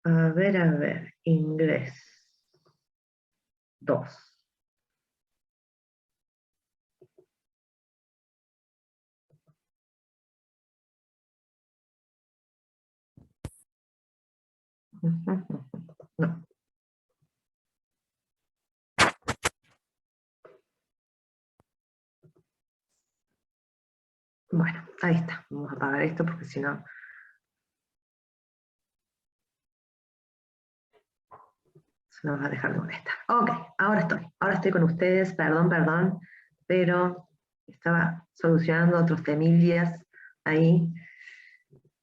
A ver, inglés 2. No. Bueno, ahí está. Vamos a apagar esto porque si no... se nos va a dejar de molestar. Ok, ahora estoy con ustedes, perdón, pero estaba solucionando otros temillas ahí.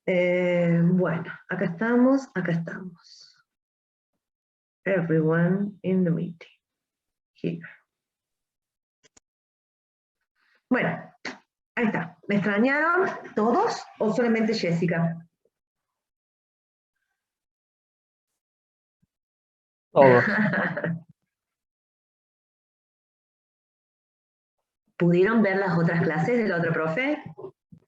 Bueno, acá estamos. Everyone in the meeting, here. Bueno, ahí está. ¿Me extrañaron todos o solamente Jessica? Todos. ¿Pudieron ver las otras clases de la otra profe?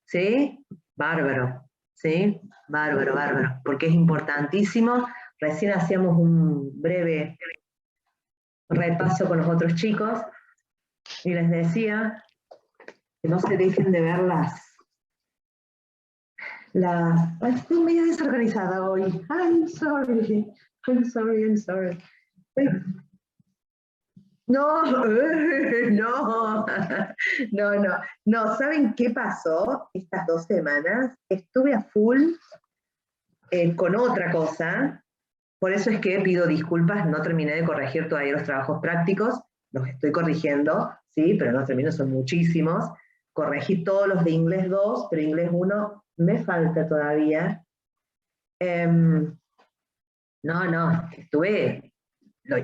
¿Sí? Bárbaro. ¿Sí? Bárbaro. Porque es importantísimo. Recién hacíamos un breve repaso con los otros chicos y les decía que no se dejen de ver Ay, estoy medio desorganizada hoy. I'm sorry. No, no. ¿Saben qué pasó estas 2 semanas? Estuve a full con otra cosa, por eso es que pido disculpas, no terminé de corregir todavía los trabajos prácticos, los estoy corrigiendo, sí, pero no termino, son muchísimos. Corregí todos los de inglés 2, pero inglés 1 me falta todavía. Estuve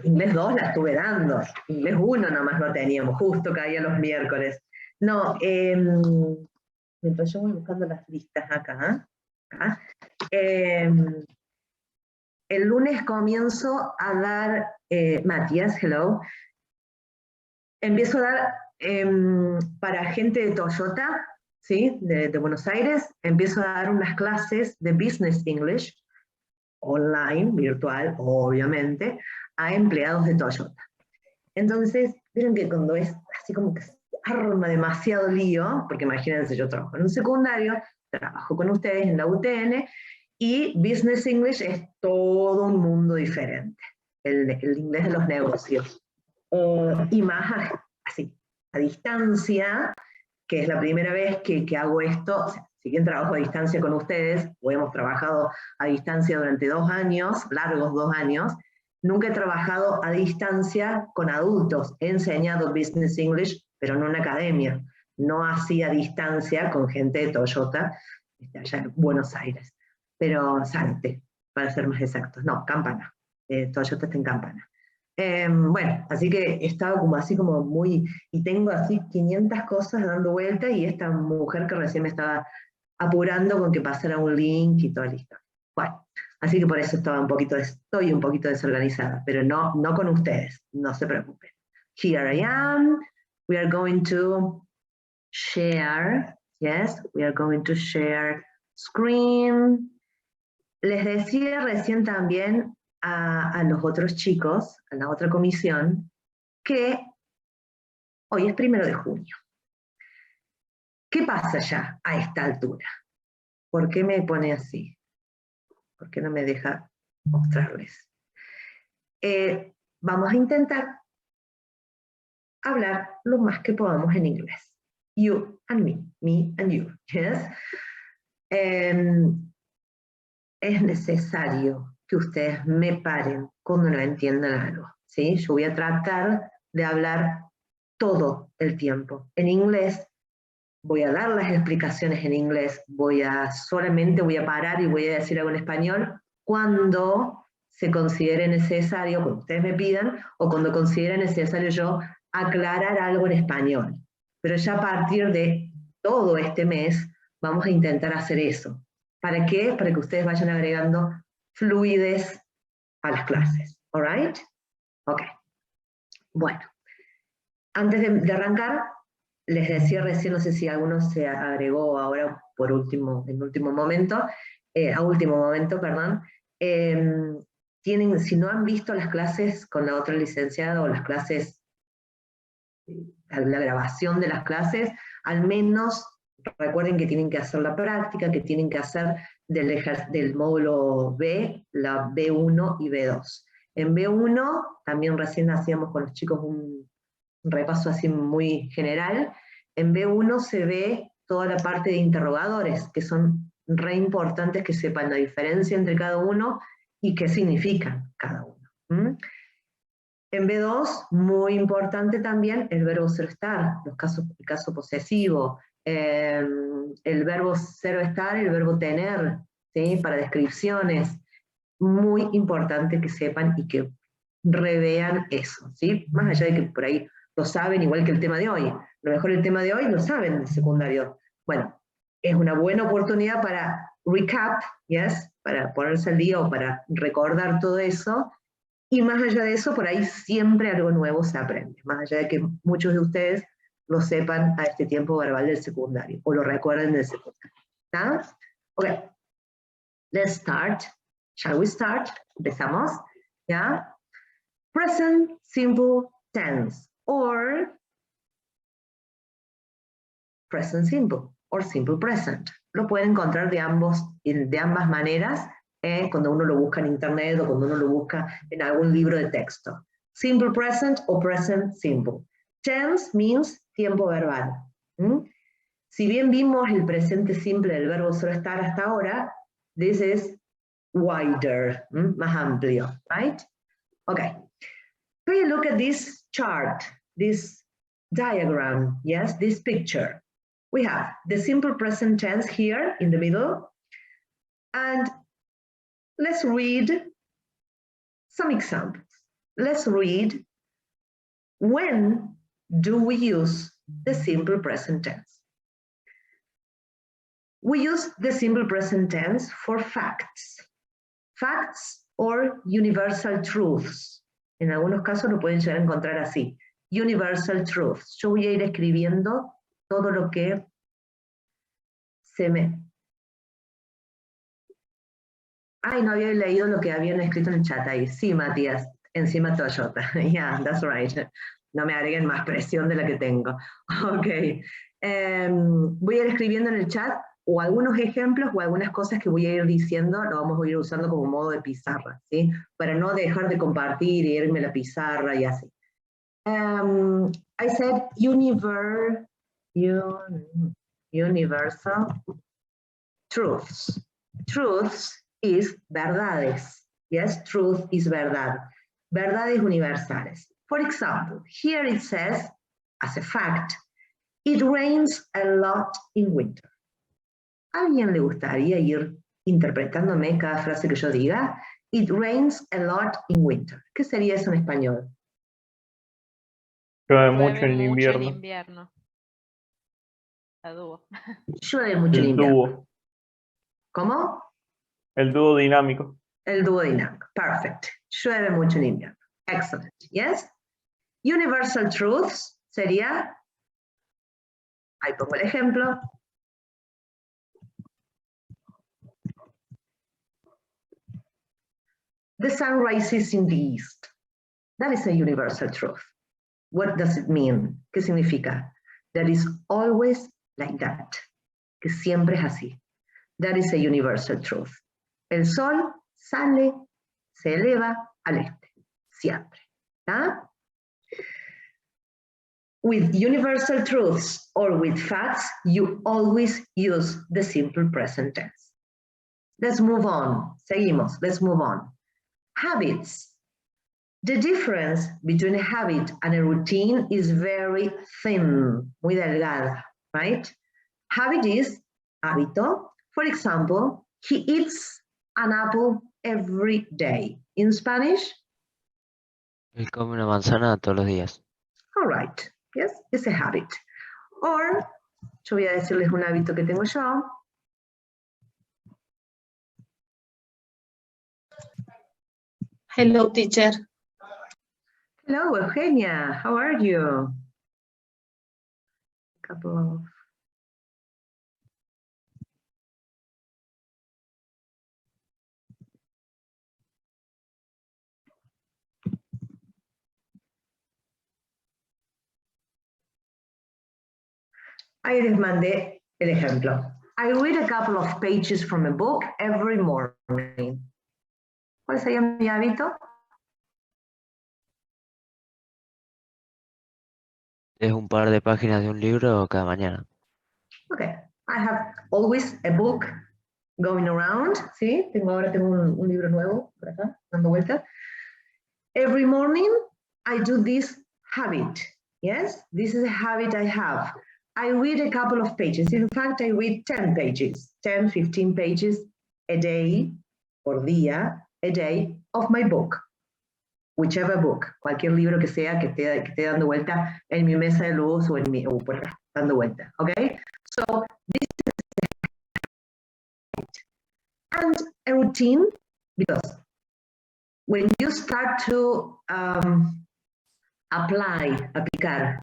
inglés 2 la estuve dando, inglés 1 nomás no teníamos, justo caía los miércoles. No, mientras yo voy buscando las listas acá, el lunes comienzo a dar, Matías, hello, empiezo a dar para gente de Toyota, ¿sí? de Buenos Aires, empiezo a dar unas clases de Business English, online, virtual, obviamente, a empleados de Toyota. Entonces, vieron que cuando es así como que se arma demasiado lío, porque imagínense, yo trabajo en un secundario, trabajo con ustedes en la UTN, y Business English es todo un mundo diferente, el inglés de los negocios. Y más así, a distancia, que es la primera vez que hago esto, o sea, si bien trabajo a distancia con ustedes, o hemos trabajado a distancia durante 2 años, largos 2 años, nunca he trabajado a distancia con adultos. He enseñado Business English, pero en una academia. No así a distancia con gente de Toyota, allá en Buenos Aires. Pero Sante, para ser más exactos. No, Campana. Toyota está en Campana. Bueno, así que estaba como así como muy, y tengo así 500 cosas dando vuelta y esta mujer que recién me estaba apurando con que pasara un link y todo listo. Bueno, así que por eso estoy un poquito desorganizada, pero no con ustedes, no se preocupen. Here I am, we are going to share, yes, we are going to share screen. Les decía recién también a los otros chicos, a la otra comisión, que hoy es 1 de junio. ¿Qué pasa ya a esta altura? ¿Por qué me pone así? ¿Por qué no me deja mostrarles? Vamos a intentar hablar lo más que podamos en inglés. You and me and you, yes? Es necesario que ustedes me paren cuando no entiendan algo, ¿sí? Yo voy a tratar de hablar todo el tiempo en inglés, voy a dar las explicaciones en inglés, solamente voy a parar y voy a decir algo en español cuando se considere necesario, cuando ustedes me pidan, o cuando considere necesario yo aclarar algo en español. Pero ya a partir de todo este mes vamos a intentar hacer eso. ¿Para qué? Para que ustedes vayan agregando fluidez a las clases. ¿All right? Ok. Bueno. Antes de arrancar, les decía recién, no sé si alguno se agregó ahora en último momento, perdón, si no han visto las clases con la otra licenciada o las clases, la grabación de las clases, al menos recuerden que tienen que hacer la práctica, que tienen que hacer del módulo B, la B1 y B2. En B1, también recién hacíamos con los chicos un repaso así muy general, en B1 se ve toda la parte de interrogadores, que son re importantes que sepan la diferencia entre cada uno y qué significan cada uno. En B2, muy importante también el verbo ser estar, el caso posesivo, el verbo ser o estar, el verbo tener, ¿sí? Para descripciones. Muy importante que sepan y que revean eso, ¿sí? Más allá de que por ahí lo saben igual que el tema de hoy. A lo mejor el tema de hoy lo saben de secundario. Bueno, es una buena oportunidad para recap, ¿yes? Para ponerse al día o para recordar todo eso. Y más allá de eso, por ahí siempre algo nuevo se aprende. Más allá de que muchos de ustedes lo sepan a este tiempo verbal del secundario o lo recuerden del secundario. ¿Está? Ok, let's start. Shall we start? Empezamos. ¿Ya? Present simple tense or present simple or simple present. Lo pueden encontrar de ambas maneras cuando uno lo busca en internet o cuando uno lo busca en algún libro de texto. Simple present o present simple. Tense means tiempo verbal. Si bien vimos el presente simple del verbo solo estar hasta ahora, this is wider, más amplio, right? Okay. Take a look at this chart, this diagram, yes, this picture. We have the simple present tense here in the middle, and let's read some examples. Let's read, when do we use the simple present tense? We use the simple present tense for facts. Facts or universal truths. En algunos casos lo pueden llegar a encontrar así. Universal truths. Yo voy a ir escribiendo todo lo que se me... Ay, no había leído lo que habían escrito en el chat ahí. Sí, Matías, encima Toyota. Yeah, that's right. No me agreguen más presión de la que tengo. Ok. Voy a ir escribiendo en el chat o algunos ejemplos o algunas cosas que voy a ir diciendo, lo vamos a ir usando como modo de pizarra, ¿sí? Para no dejar de compartir y irme a la pizarra y así. I said universal truths. Truths is verdades. Yes, truth is verdad. Verdades universales. For example, here it says, as a fact, it rains a lot in winter. ¿A alguien le gustaría ir interpretándome cada frase que yo diga? It rains a lot in winter. ¿Qué sería eso en español? Llueve mucho Llueve en mucho en invierno. invierno. La dúo. Llueve mucho en El invierno. dúo. ¿Cómo? El dúo dinámico. El dúo dinámico. Perfect. Llueve mucho en invierno. Excellent. Yes? Universal truths sería, ahí pongo el ejemplo. The sun rises in the east. That is a universal truth. What does it mean? ¿Qué significa? That is always like that. Que siempre es así. That is a universal truth. El sol sale, se eleva al este. Siempre. ¿Ah? With universal truths or with facts, you always use the simple present tense. Let's move on. Seguimos. Let's move on. Habits. The difference between a habit and a routine is very thin, muy delgada, right? Habit is hábito. For example, he eats an apple every day. In Spanish? Él come una manzana todos los días. All right. Yes, it's a habit. Or, yo voy a decirles un hábito que tengo yo. Hello, teacher. Hello, Eugenia. How are you? A couple of... Ahí les mandé el ejemplo. I read a couple of pages from a book every morning. ¿Cuál sería mi hábito? Es un par de páginas de un libro cada mañana. Okay. I have always a book going around. ¿Sí? Ahora tengo un libro nuevo por acá, dando vueltas. Every morning, I do this habit. Yes, this is a habit I have. I read a couple of pages. In fact, I read 10 pages, 10, 15 pages a day, por día, a day, of my book. Whichever book, cualquier libro que sea que esté dando vuelta en mi mesa de luz o por acá, dando vuelta. Okay? So, this is and a routine, because when you start to aplicar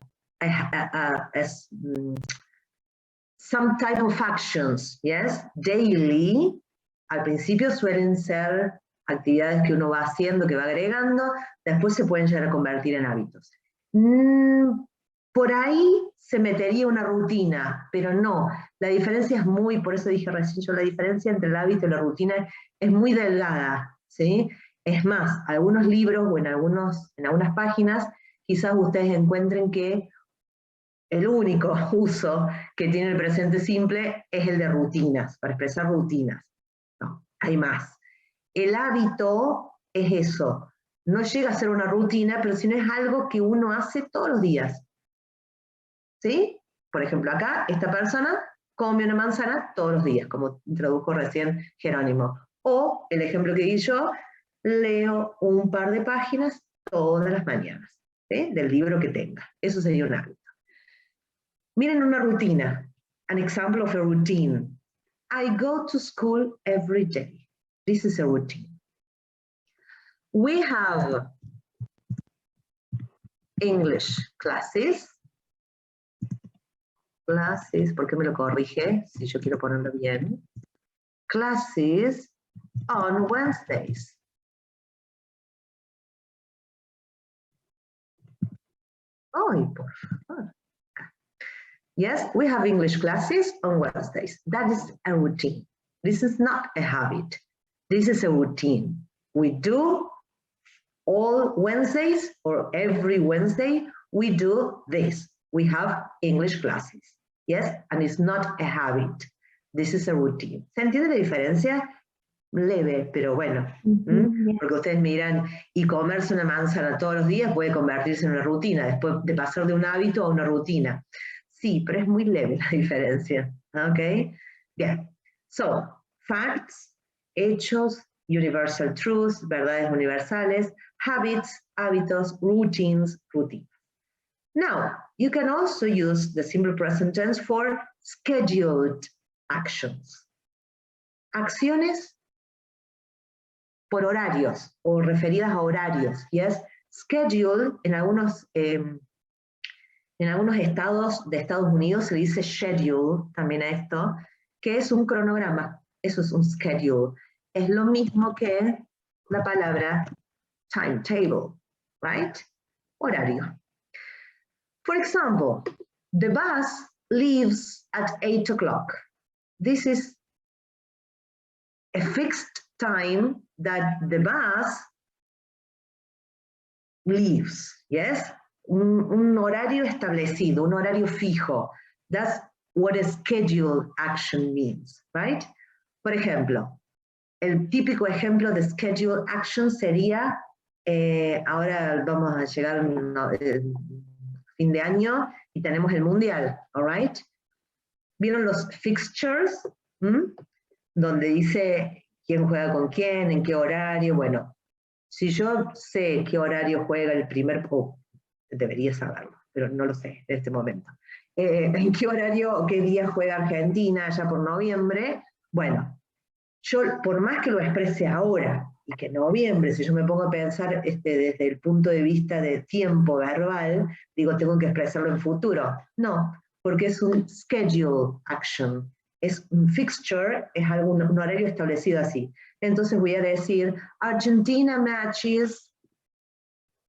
some type of actions, yes, daily, al principio suelen ser actividades que uno va haciendo, que va agregando, después se pueden llegar a convertir en hábitos. Por ahí se metería una rutina, pero no, la diferencia es muy, por eso dije recién yo, la diferencia entre el hábito y la rutina es muy delgada, ¿sí? Es más, algunos libros o en algunas páginas, quizás ustedes encuentren que el único uso que tiene el presente simple es el de rutinas, para expresar rutinas. No, hay más. El hábito es eso. No llega a ser una rutina, pero sino es algo que uno hace todos los días. ¿Sí? Por ejemplo, acá, esta persona come una manzana todos los días, como introdujo recién Jerónimo. O, el ejemplo que di yo, leo un par de páginas todas las mañanas, ¿sí? Del libro que tenga. Eso sería un hábito. Miren una rutina. An example of a routine. I go to school every day. This is a routine. We have English classes. Classes, ¿por qué me lo corrige? Si yo quiero ponerlo bien. Classes on Wednesdays. Ay, por favor. Yes, we have English classes on Wednesdays. That is a routine. This is not a habit. This is a routine. We do all Wednesdays or every Wednesday, we do this. We have English classes. Yes, and it's not a habit. This is a routine. ¿Se entiende la diferencia? Leve, pero bueno. Porque ustedes miran, y comerse una manzana todos los días puede convertirse en una rutina, después de pasar de un hábito a una rutina. Sí, pero es muy leve la diferencia. ¿Ok? Bien. So, facts, hechos, universal truths, verdades universales, habits, hábitos, routines, routines. Now, you can also use the simple present tense for scheduled actions. Acciones por horarios o referidas a horarios. Yes, schedule en algunos estados de Estados Unidos se dice schedule también a esto, que es un cronograma. Eso es un schedule. Es lo mismo que la palabra timetable, right? Horario. For example, the bus leaves at 8 o'clock. This is a fixed time that the bus leaves, yes? Un horario establecido, un horario fijo. That's what a scheduled action means, right? Por ejemplo, el típico ejemplo de scheduled action sería, ahora vamos a llegar fin de año y tenemos el mundial, all right? ¿Vieron los fixtures? Donde dice quién juega con quién, en qué horario. Bueno, si yo sé qué horario juega el primer, debería saberlo, pero no lo sé en este momento. ¿En qué horario o qué día juega Argentina ya por noviembre? Bueno, yo por más que lo exprese ahora, y que noviembre, si yo me pongo a pensar desde el punto de vista de tiempo verbal, digo, tengo que expresarlo en futuro. No, porque es un schedule action. Es un fixture, es un horario establecido así. Entonces voy a decir, Argentina matches,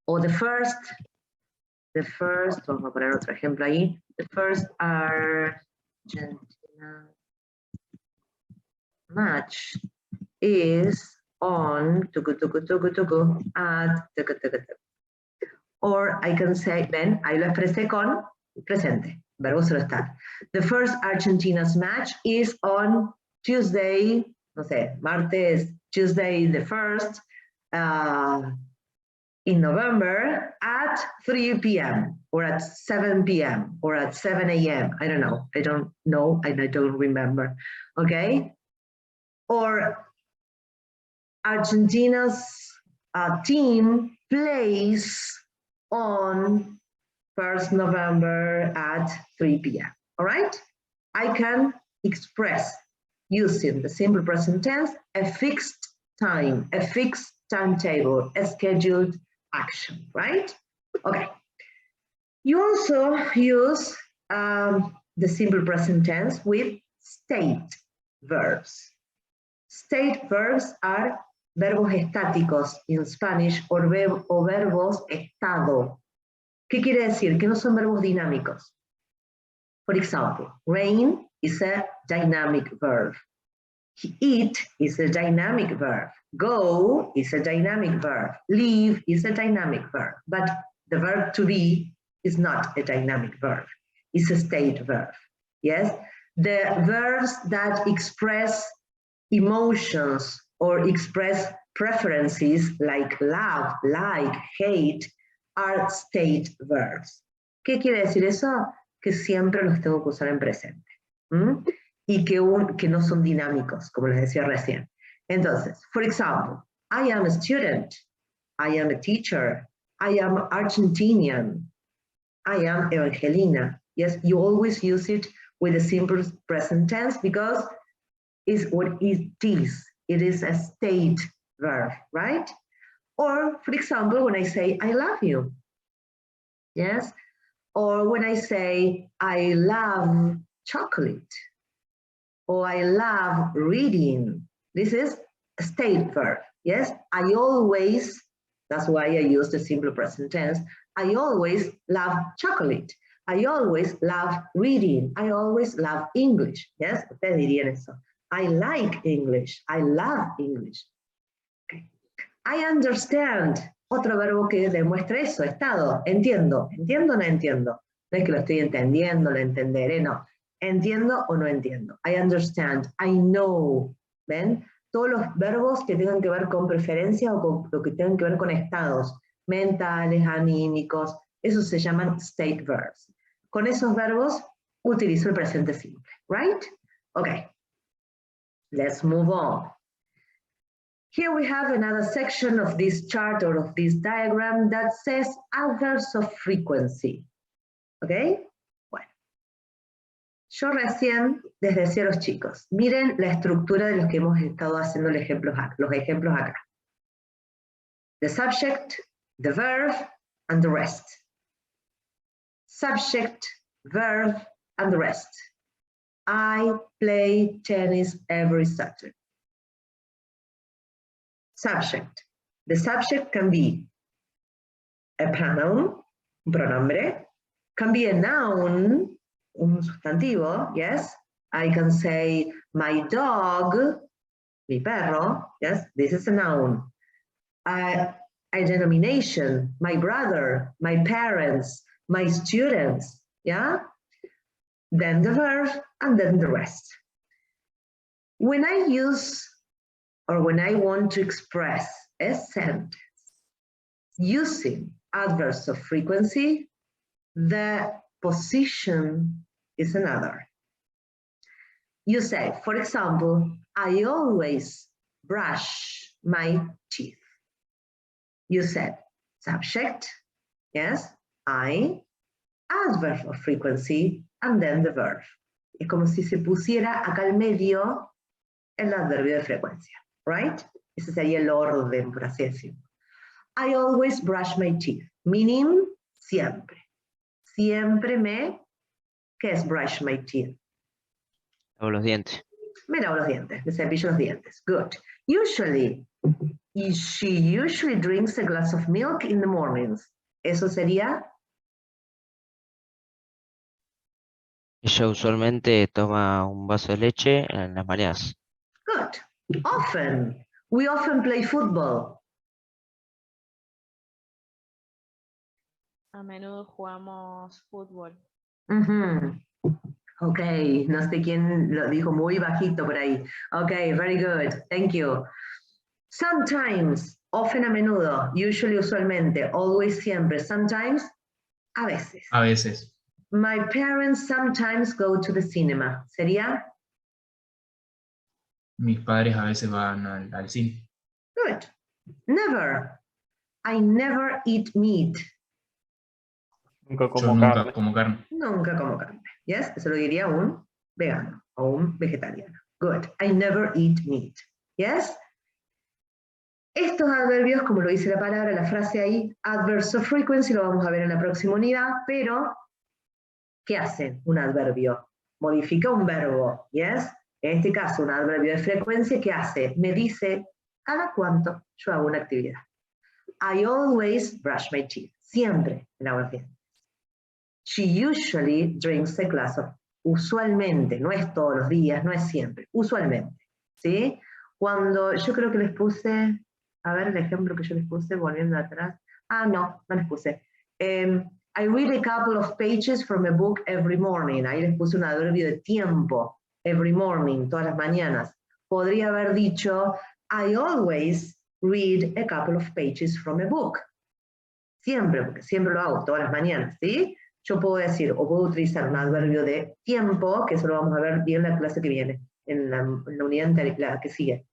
o the first, vamos a poner otro ejemplo ahí, the first Argentina match is on at or I can say, ven, ahí lo expresé con presente, verbo solo estar. The first Argentina's match is on Tuesday, no sé, martes, Tuesday the 1st, in November at 3 p.m. or at 7 p.m. or at 7 a.m. I don't know and I don't remember, okay? Or Argentina's team plays on 1st November at 3 p.m. All right? I can express using the simple present tense a fixed time, a fixed timetable, a scheduled action, right? Okay. You also use the simple present tense with state verbs. State verbs are verbos estáticos in Spanish o verbos estado. ¿Qué quiere decir? Que no son verbos dinámicos. For example, rain is a dynamic verb. Eat is a dynamic verb. Go is a dynamic verb. Leave is a dynamic verb. But the verb to be is not a dynamic verb. It's a state verb. Yes? The verbs that express emotions or express preferences like love, like, hate, are state verbs. ¿Qué quiere decir eso? Que siempre los tengo que usar en presente. Y que no son dinámicos, como les decía recién. Entonces, for example, I am a student, I am a teacher, I am Argentinian, I am Evangelina. Yes, you always use it with a simple present tense because it's what it is. It is a state verb, right? Or, for example, when I say, I love you. Yes? Or when I say, I love chocolate. Or I love reading. This is a state verb. Yes? I always, that's why I use the simple present tense, I always love chocolate. I always love reading. I always love English. Yes? Ustedes dirían eso. I like English. I love English. Okay. I understand. Otro verbo que demuestra eso, estado. Entiendo. ¿Entiendo o no entiendo? No es que lo estoy entendiendo, lo entenderé, no. Entiendo o no entiendo. I understand. I know. ¿Ven? Todos los verbos que tengan que ver con preferencia o con lo que tengan que ver con estados mentales, anímicos, esos se llaman state verbs. Con esos verbos utilizo el presente simple. Right? Okay. Let's move on. Here we have another section of this chart or of this diagram that says adverbs of frequency. ¿Ok? Bueno. Yo recién les decía a los chicos, miren la estructura de los que hemos estado haciendo los ejemplos acá. The subject, the verb, and the rest. Subject, verb, and the rest. I play tennis every Saturday. Subject. The subject can be a pronoun, un pronombre, can be a noun, un sustantivo, yes? I can say my dog, mi perro, yes? This is a noun. A denomination, my brother, my parents, my students, yeah? Then the verb, and then the rest. When I use, or when I want to express a sentence using adverbs of frequency, the position is another. You say, for example, I always brush my teeth. You said, subject, yes, I, adverb of frequency, and then the verb. Es como si se pusiera acá al medio el adverbio de frecuencia, right? Ese sería el orden, por así decirlo. I always brush my teeth, meaning siempre. Siempre ¿qué es brush my teeth? Lavo los dientes. Me lavo los dientes, me cepillo los dientes. Good. Usually, she usually drinks a glass of milk in the mornings. Eso sería? Ella usualmente toma un vaso de leche en las mañanas. Good. Often. We often play football. A menudo jugamos fútbol. Mhm. Ok, no sé quién lo dijo muy bajito por ahí. Ok, very good. Thank you. Sometimes, often a menudo, usually usualmente, always siempre, sometimes, a veces. A veces. My parents sometimes go to the cinema. ¿Sería? Mis padres a veces van al cine. Good. Never. I never eat meat. Nunca Yo como nunca carne. como carne. Nunca como carne. Yes, eso lo diría un vegano o un vegetariano. Good. I never eat meat. Yes. Estos adverbios, como lo dice la palabra, la frase ahí, adverbs of frequency, lo vamos a ver en la próxima unidad, pero ¿qué hace un adverbio? Modifica un verbo, ¿yes? En este caso, un adverbio de frecuencia, ¿qué hace? Me dice cada cuánto yo hago una actividad. I always brush my teeth. Siempre me lavo los dientes. She usually drinks a glass of. Usualmente, no es todos los días, no es siempre, usualmente, ¿sí? Cuando yo creo que les puse, a ver el ejemplo que yo les puse, volviendo atrás. Ah, no les puse. I read a couple of pages from a book every morning. Ahí les puse un adverbio de tiempo, every morning, todas las mañanas. Podría haber dicho, I always read a couple of pages from a book. Siempre, porque siempre lo hago, todas las mañanas, ¿sí? Yo puedo decir, o puedo utilizar un adverbio de tiempo, que eso lo vamos a ver bien en la clase que viene, en la unidad anterior, la que sigue.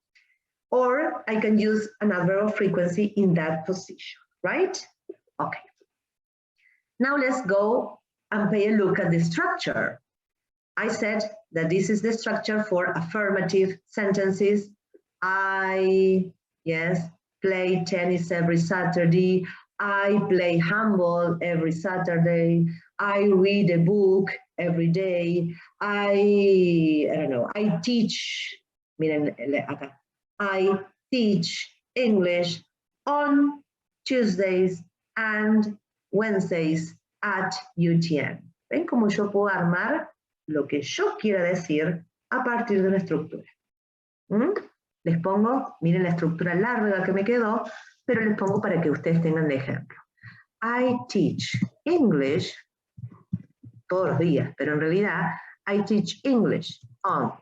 Or I can use an adverb of frequency in that position, right? Okay. Now let's go and pay a look at the structure. I said that this is the structure for affirmative sentences. I, yes, play tennis every Saturday. I play handball every Saturday. I read a book every day. I don't know, I teach, miren acá. I teach English on Tuesdays and Wednesdays at UTN. ¿Ven cómo yo puedo armar lo que yo quiera decir a partir de una estructura? Les pongo, miren la estructura larga que me quedó, pero les pongo para que ustedes tengan de ejemplo. I teach English todos los días, pero en realidad I teach English on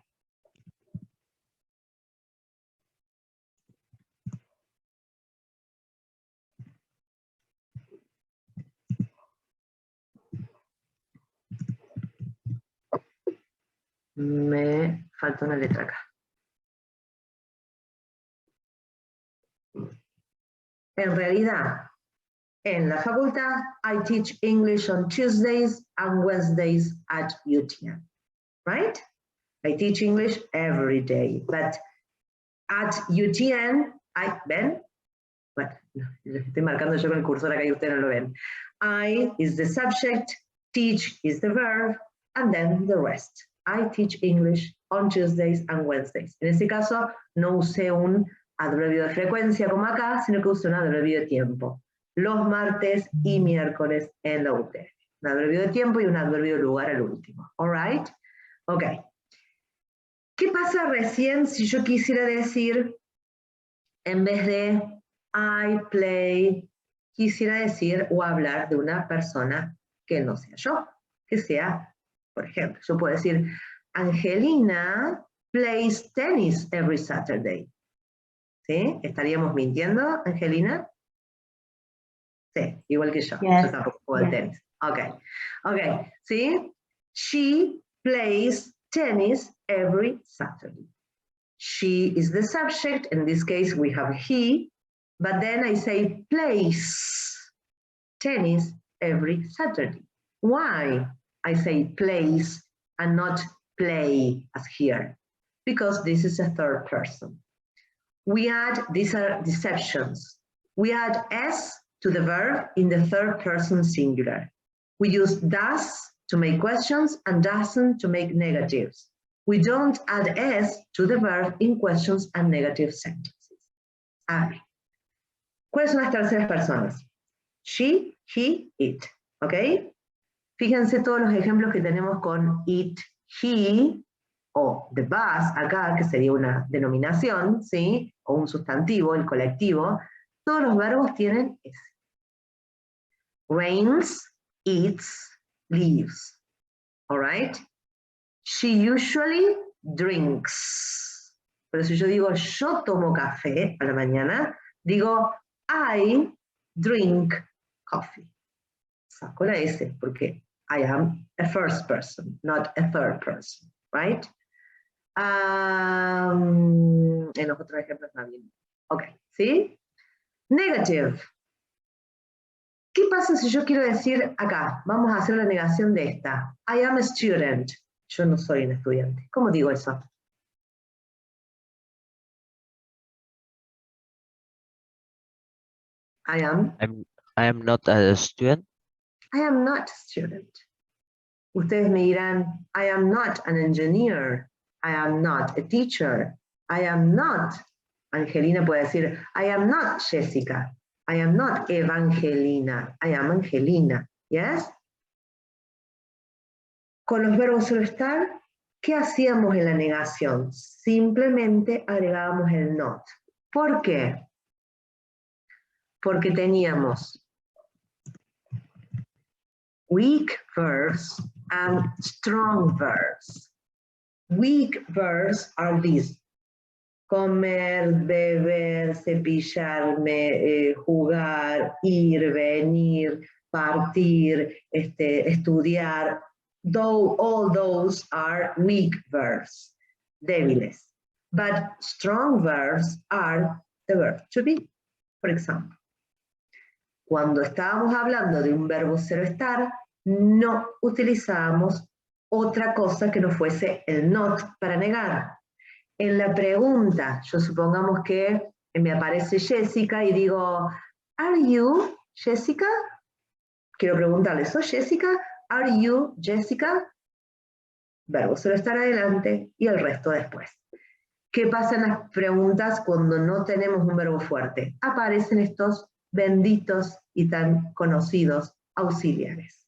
me falta una letra acá. En realidad, en la facultad, I teach English on Tuesdays and Wednesdays at UTN, right? I teach English every day, but at UTN, ¿ven? Bueno, lo estoy marcando yo con el cursor acá y ustedes no lo ven. I is the subject, teach is the verb, and then the rest. I teach English on Tuesdays and Wednesdays. En este caso, no usé un adverbio de frecuencia como acá, sino que usé un adverbio de tiempo. Los martes y miércoles en la UTN. Un adverbio de tiempo y un adverbio de lugar al último. All right? Ok. ¿Qué pasa recién si yo quisiera decir, en vez de I play, quisiera decir o hablar de una persona que no sea yo, que sea, por ejemplo, yo puedo decir, Angelina plays tennis every Saturday. ¿Sí? ¿Estaríamos mintiendo, Angelina? Sí, igual que yo. Yes. Yo tampoco juego al tenis. Ok, ¿sí? She plays tennis every Saturday. She is the subject. In this case, we have he. But then I say plays tennis every Saturday. Why I say plays and not play as here? Because this is a third person. We add, these are deceptions. We add s to the verb in the third person singular. We use does to make questions and doesn't to make negatives. We don't add s to the verb in questions and negative sentences. A ver, ¿cuáles son las terceras personas? She, he, it, ¿ok? Fíjense todos los ejemplos que tenemos con it, he, o the bus, acá, que sería una denominación, ¿sí? O un sustantivo, el colectivo. Todos los verbos tienen S. Rains, eats, leaves. All right? She usually drinks. Pero si yo digo yo tomo café a la mañana, digo I drink coffee. Saco la S porque I am a first person, not a third person, right? En los otros ejemplos también. Ok, ¿sí? Negative. ¿Qué pasa si yo quiero decir acá? Vamos a hacer la negación de esta. I am a student. Yo no soy un estudiante. ¿Cómo digo eso? I am not a student. I am not a student. Ustedes me dirán, I am not an engineer. I am not a teacher. I am not. Angelina puede decir, I am not Jessica. I am not Evangelina. I am Angelina. Yes? Con los verbos solo estar, ¿qué hacíamos en la negación? Simplemente agregábamos el not. ¿Por qué? Porque teníamos weak verbs and strong verbs. Weak verbs are these. Comer, beber, cepillarme, jugar, ir, venir, partir, estudiar. Though all those are weak verbs, débiles. But strong verbs are the verb to be. For example, cuando estábamos hablando de un verbo cero estar, no utilizábamos otra cosa que no fuese el not para negar. En la pregunta, yo supongamos que me aparece Jessica y digo, ¿Are you Jessica? Quiero preguntarle, ¿soy Jessica? ¿Are you Jessica? Verbo solo estar adelante y el resto después. ¿Qué pasa en las preguntas cuando no tenemos un verbo fuerte? Aparecen estos benditos y tan conocidos auxiliares.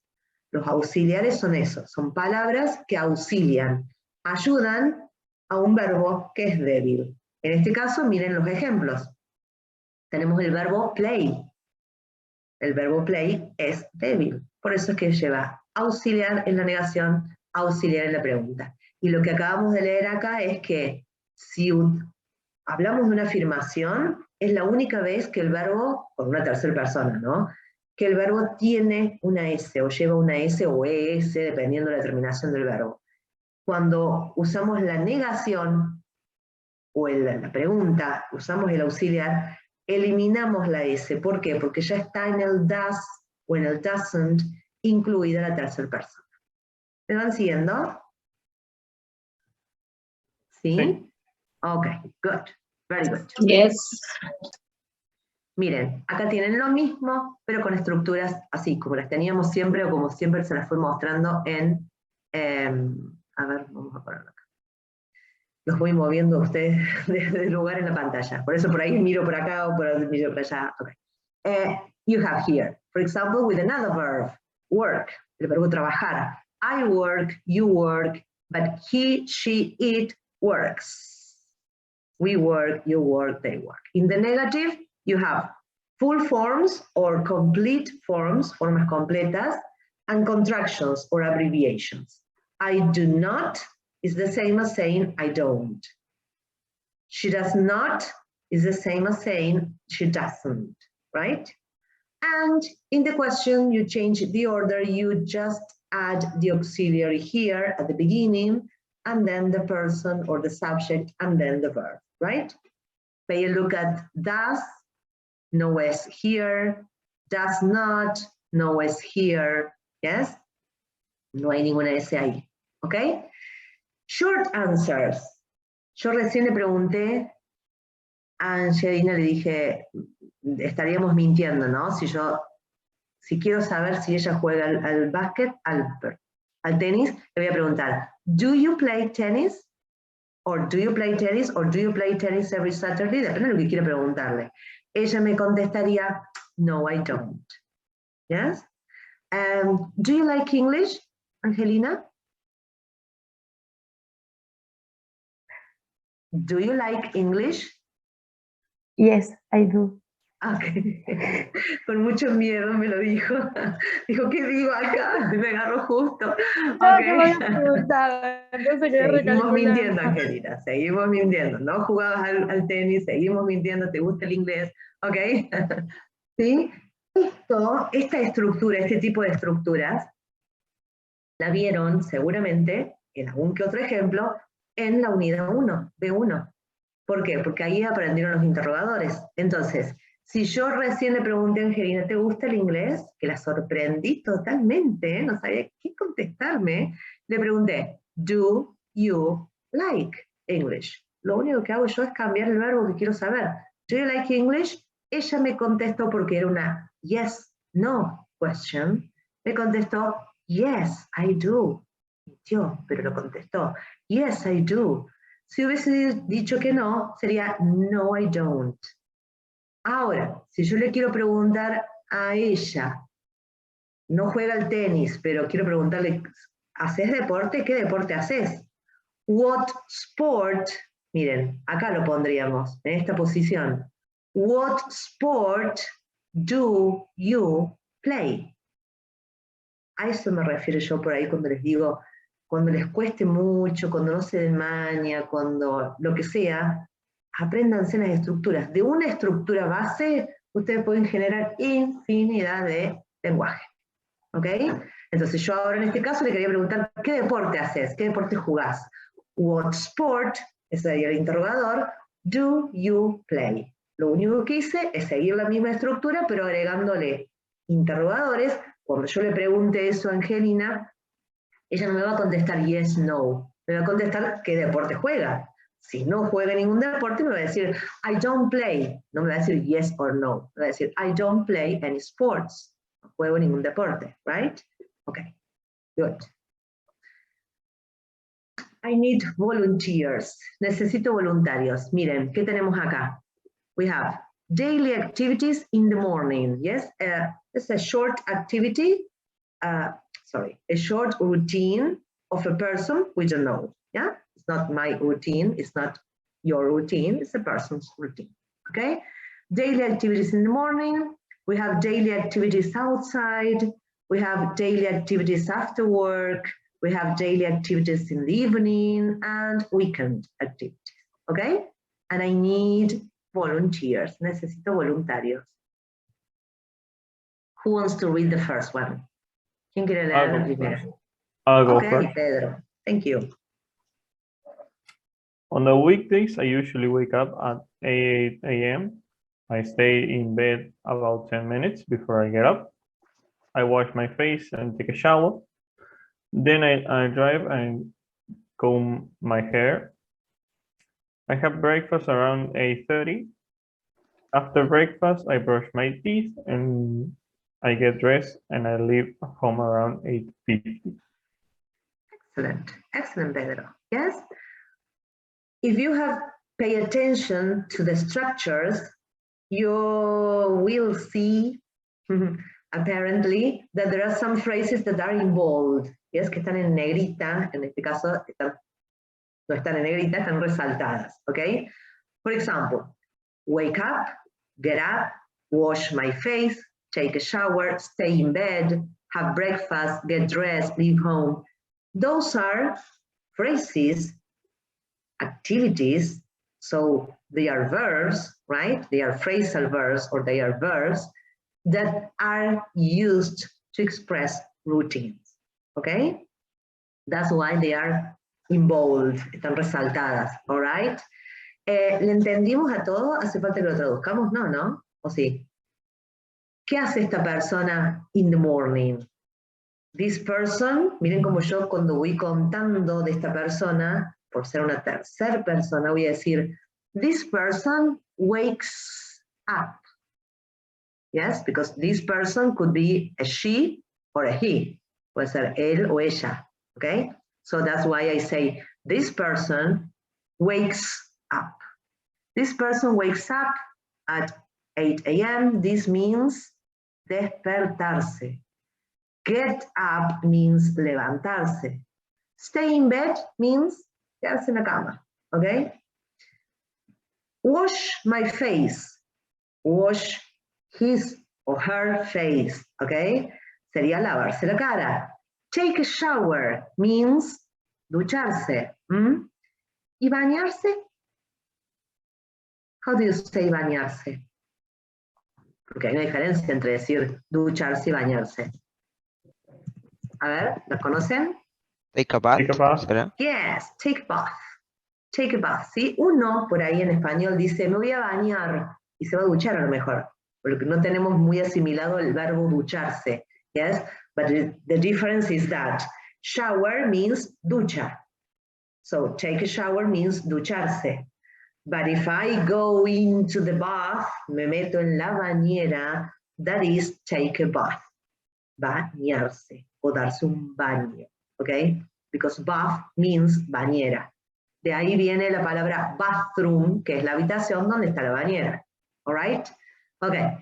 Los auxiliares son esos, son palabras que auxilian, ayudan a un verbo que es débil. En este caso, miren los ejemplos. Tenemos el verbo play. El verbo play es débil, por eso es que lleva auxiliar en la negación, auxiliar en la pregunta. Y lo que acabamos de leer acá es que si hablamos de una afirmación, es la única vez que el verbo, con una tercera persona, ¿no? Que el verbo tiene una S, o lleva una S o ES, dependiendo de la terminación del verbo. Cuando usamos la negación, o la pregunta, usamos el auxiliar, eliminamos la S. ¿Por qué? Porque ya está en el does o en el doesn't incluida la tercera persona. ¿Me van siguiendo? ¿Sí? Sí. Ok, good. Very good. Yes. Miren, acá tienen lo mismo, pero con estructuras así, como las teníamos siempre o como siempre se las fue mostrando en... a ver, vamos a ponerlo acá. Los voy moviendo a ustedes desde el lugar en la pantalla. Por eso por ahí miro por acá o por ahí miro por allá. Okay. You have here, for example, with another verb, work, el verbo trabajar. I work, you work, but he, she, it works. We work, you work, they work. In the negative, you have full forms or complete forms, formas completas, and contractions or abbreviations. I do not is the same as saying I don't. She does not is the same as saying she doesn't, right? And in the question, you change the order, you just add the auxiliary here at the beginning, and then the person or the subject, and then the verb, right? Pay a look at does, no S here, does not, no S here, yes? No hay ninguna S ahí, ¿ok? Short answers. Yo recién le pregunté a Angelina, le dije, estaríamos mintiendo, ¿no? Si quiero saber si ella juega al básquet, al tenis, le voy a preguntar, ¿Do you play tennis? Or do you play tennis? Or do you play tennis every Saturday? Depende de lo que quiera preguntarle. Ella me contestaría, no, I don't. Yes? Do you like English, Angelina? Do you like English? Yes, I do. Okay. Con mucho miedo me lo dijo. Dijo, ¿qué digo acá? Me agarró justo. No, Okay. no me había preguntado, entonces quedé Seguimos recalculando. mintiendo, Angelina, seguimos mintiendo. No jugabas al tenis, seguimos mintiendo, te gusta el inglés, ¿ok? ¿Sí? Esta estructura, este tipo de estructuras, la vieron seguramente, en algún que otro ejemplo, en la unidad 1, B1. ¿Por qué? Porque ahí aprendieron los interrogadores. Entonces, si yo recién le pregunté a Angelina, ¿te gusta el inglés? Que la sorprendí totalmente, no sabía qué contestarme. Le pregunté, ¿do you like English? Lo único que hago yo es cambiar el verbo que quiero saber. ¿Do you like English? Ella me contestó porque era una yes, no question. Me contestó, yes, I do. Mintió, pero lo contestó. Yes, I do. Si hubiese dicho que no, sería no, I don't. Ahora, si yo le quiero preguntar a ella, no juega al tenis, pero quiero preguntarle, ¿haces deporte? ¿Qué deporte haces? What sport, miren, acá lo pondríamos, en esta posición. What sport do you play? A eso me refiero yo por ahí cuando les digo, cuando les cueste mucho, cuando no se den maña, cuando lo que sea, apréndanse las estructuras. De una estructura base, ustedes pueden generar infinidad de lenguaje. ¿Ok? Entonces yo ahora en este caso le quería preguntar, ¿qué deporte haces? ¿Qué deporte jugás? What sport, ese sería el interrogador, do you play? Lo único que hice es seguir la misma estructura, pero agregándole interrogadores. Cuando yo le pregunte eso a Angelina, ella no me va a contestar yes, no. Me va a contestar qué deporte juega. Si no juega ningún deporte, me va a decir I don't play. No me va a decir yes or no. Me va a decir I don't play any sports. No juego ningún deporte, right? Okay, good. I need volunteers. Necesito voluntarios. Miren, ¿qué tenemos acá? We have daily activities in the morning. Yes, it's a short activity. A short routine of a person we don't know. Yeah, it's not my routine. It's not your routine. It's a person's routine. Okay, daily activities in the morning. We have daily activities outside. We have daily activities after work. We have daily activities in the evening and weekend activities. Okay, and I need volunteers. Necesito voluntarios. Who wants to read the first one? ¿Quién quiere leer la primera? I'll go Okay, first. Pedro. Thank you. On the weekdays, I usually wake up at 8 a.m. I stay in bed about 10 minutes before I get up. I wash my face and take a shower. Then I drive and comb my hair. I have breakfast around 8:30. After breakfast, I brush my teeth and I get dressed and I leave home around 8:50. Excellent. Excellent, Pedro. Yes? If you have paid attention to the structures, you will see, apparently, that there are some phrases that are in bold. Yes, que están en negrita. En este caso, no están en negrita, están resaltadas. Okay? For example, wake up, get up, wash my face, take a shower, stay in bed, have breakfast, get dressed, leave home. Those are phrases, activities, so they are verbs, right? They are phrasal verbs or they are verbs that are used to express routines, okay? That's why they are in bold, están resaltadas, all right? ¿Le entendimos a todo? ¿Hace falta que lo traduzcamos? No, ¿no? ¿O sí? ¿Qué hace esta persona in the morning? This person, miren como yo cuando voy contando de esta persona, por ser una tercera persona, voy a decir, this person wakes up. Yes, because this person could be a she or a he. Puede ser él o ella, okay? So that's why I say, this person wakes up. This person wakes up at 8 a.m. This means despertarse. Get up means levantarse. Stay in bed means quedarse en la cama, okay? Wash my face. Wash his or her face, okay? Sería lavarse la cara. Take a shower means ducharse. ¿Y bañarse? How do you say bañarse? Porque hay una diferencia entre decir ducharse y bañarse. A ver, ¿lo conocen? Take a bath, Take a bath. ¿será? Yes, take a bath. Take a bath, ¿sí? Uno por ahí en español dice, me voy a bañar, y se va a duchar a lo mejor, porque no tenemos muy asimilado el verbo ducharse, yes? But the difference is that shower means ducha. So take a shower means ducharse. But if I go into the bath, me meto en la bañera, that is take a bath. Bañarse, o darse un baño, ¿ok? Because bath means bañera. De ahí viene la palabra bathroom, que es la habitación donde está la bañera. All right? Okay.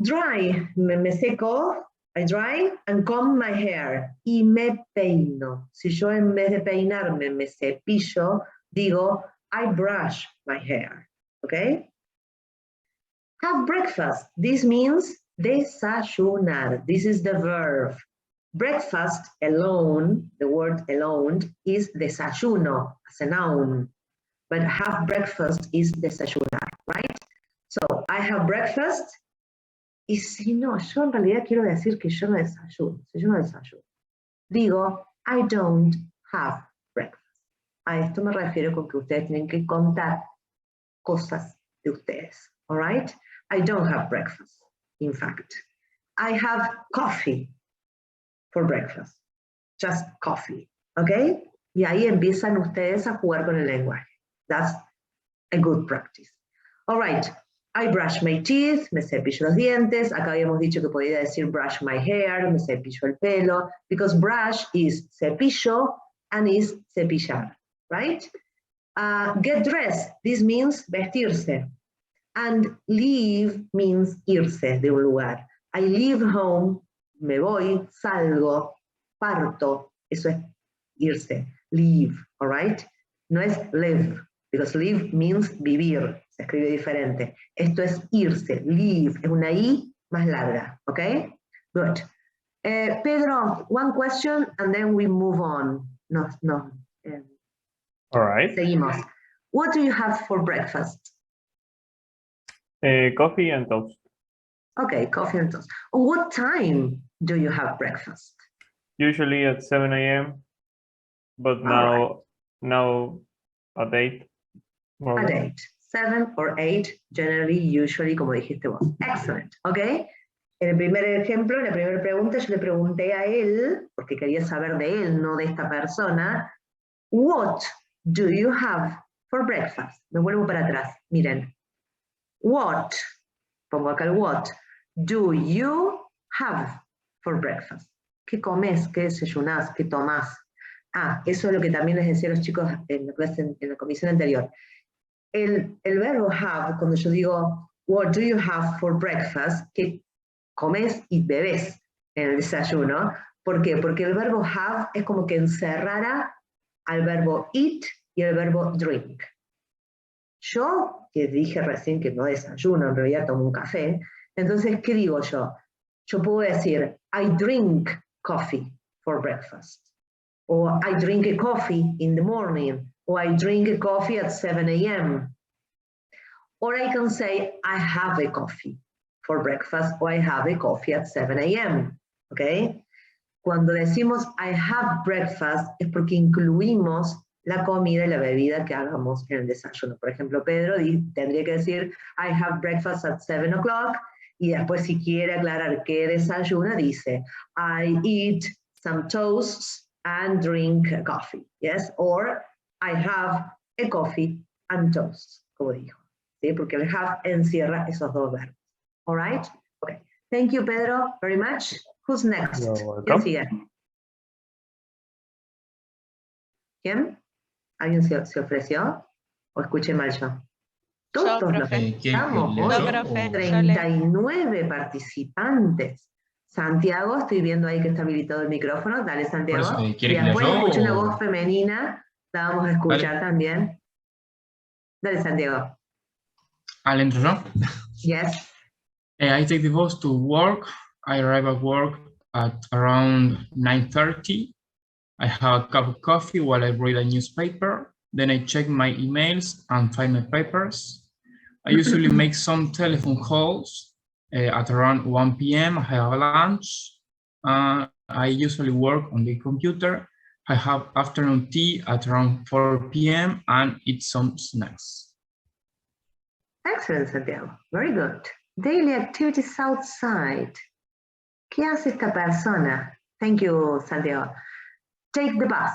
Dry, me seco, I dry and comb my hair. Y me peino. Si yo en vez de peinarme me cepillo, digo, I brush my hair. Okay? Have breakfast. This means desayunar. This is the verb. Breakfast alone, the word alone, is desayuno as a noun. But have breakfast is desayunar, right? So, I have breakfast. Y si no, yo en realidad quiero decir que yo no desayuno. Si yo no desayuno. Digo, I don't have breakfast. A esto me refiero con que ustedes tienen que contar cosas de ustedes. All right? I don't have breakfast, in fact. I have coffee for breakfast. Just coffee. ¿Ok? Y ahí empiezan ustedes a jugar con el lenguaje. That's a good practice. All right. I brush my teeth, me cepillo los dientes. Acá habíamos dicho que podía decir brush my hair, me cepillo el pelo. Because brush is cepillo and is cepillar. Right? Get dressed. This means vestirse. And leave means irse de un lugar. I leave home, me voy, salgo, parto. Eso es irse. Leave, all right? No es live, because live means vivir. Se escribe diferente. Esto es irse. Leave es una I más larga, ¿ok? Good. Pedro, one question and then we move on. No. All right. Seguimos. What do you have for breakfast? Coffee and toast. Okay, coffee and toast. On what time do you have breakfast? Usually at 7 a.m. But now at 8. more or At less. 8. 7 or 8, generally, usually, como dijiste vos. Excellent, okay? En el primer ejemplo, en la primera pregunta, yo le pregunté a él, porque quería saber de él, no de esta persona, what do you have for breakfast? Me vuelvo para atrás, miren. What, pongo acá el what, do you have for breakfast? ¿Qué comes? ¿Qué desayunás? ¿Qué tomás? Ah, eso es lo que también les decía a los chicos en la clase, en la comisión anterior. El verbo have, cuando yo digo, what do you have for breakfast? ¿Qué comes y bebés en el desayuno? ¿Por qué? Porque el verbo have es como que encerrara al verbo eat y el verbo drink. Yo, que dije recién que no desayuno, en realidad tomo un café, entonces, ¿qué digo yo? Yo puedo decir, I drink coffee for breakfast. Or I drink a coffee in the morning. Or I drink a coffee at 7 a.m. Or I can say, I have a coffee for breakfast, or I have a coffee at 7 a.m. ¿Ok? Cuando decimos I have breakfast es porque incluimos la comida y la bebida que hagamos en el desayuno. Por ejemplo, Pedro tendría que decir I have breakfast at 7 o'clock, y después si quiere aclarar qué desayuna, dice I eat some toasts and drink coffee. Yes? Or I have a coffee and toast, como dijo. ¿Sí? Porque el have encierra esos dos verbos. All right? Okay. Thank you, Pedro, very much. Who's next? You're ¿Quién welcome. sigue? ¿Quién? ¿Alguien se ofreció? ¿O escuché mal yo? Todos los profe. que estamos ¿Leo hoy, yo profe, o- 39 participantes. Santiago, estoy viendo ahí que está habilitado el micrófono. Dale, Por Santiago. eso, Y ¿quiere que lea después yo escuché una o...? voz femenina, la vamos a escuchar también. Dale, Santiago. ¿Le entro yo? Yes. I take the bus to work. I arrive at work at around 9:30. I have a cup of coffee while I read a newspaper. Then I check my emails and find my papers. I usually make some telephone calls at around 1 p.m. I have lunch. I usually work on the computer. I have afternoon tea at around 4 p.m. and eat some snacks. Excellent, Santiago. Very good. Daily activities outside. ¿Qué hace esta persona? Thank you, Santiago. Take the bus.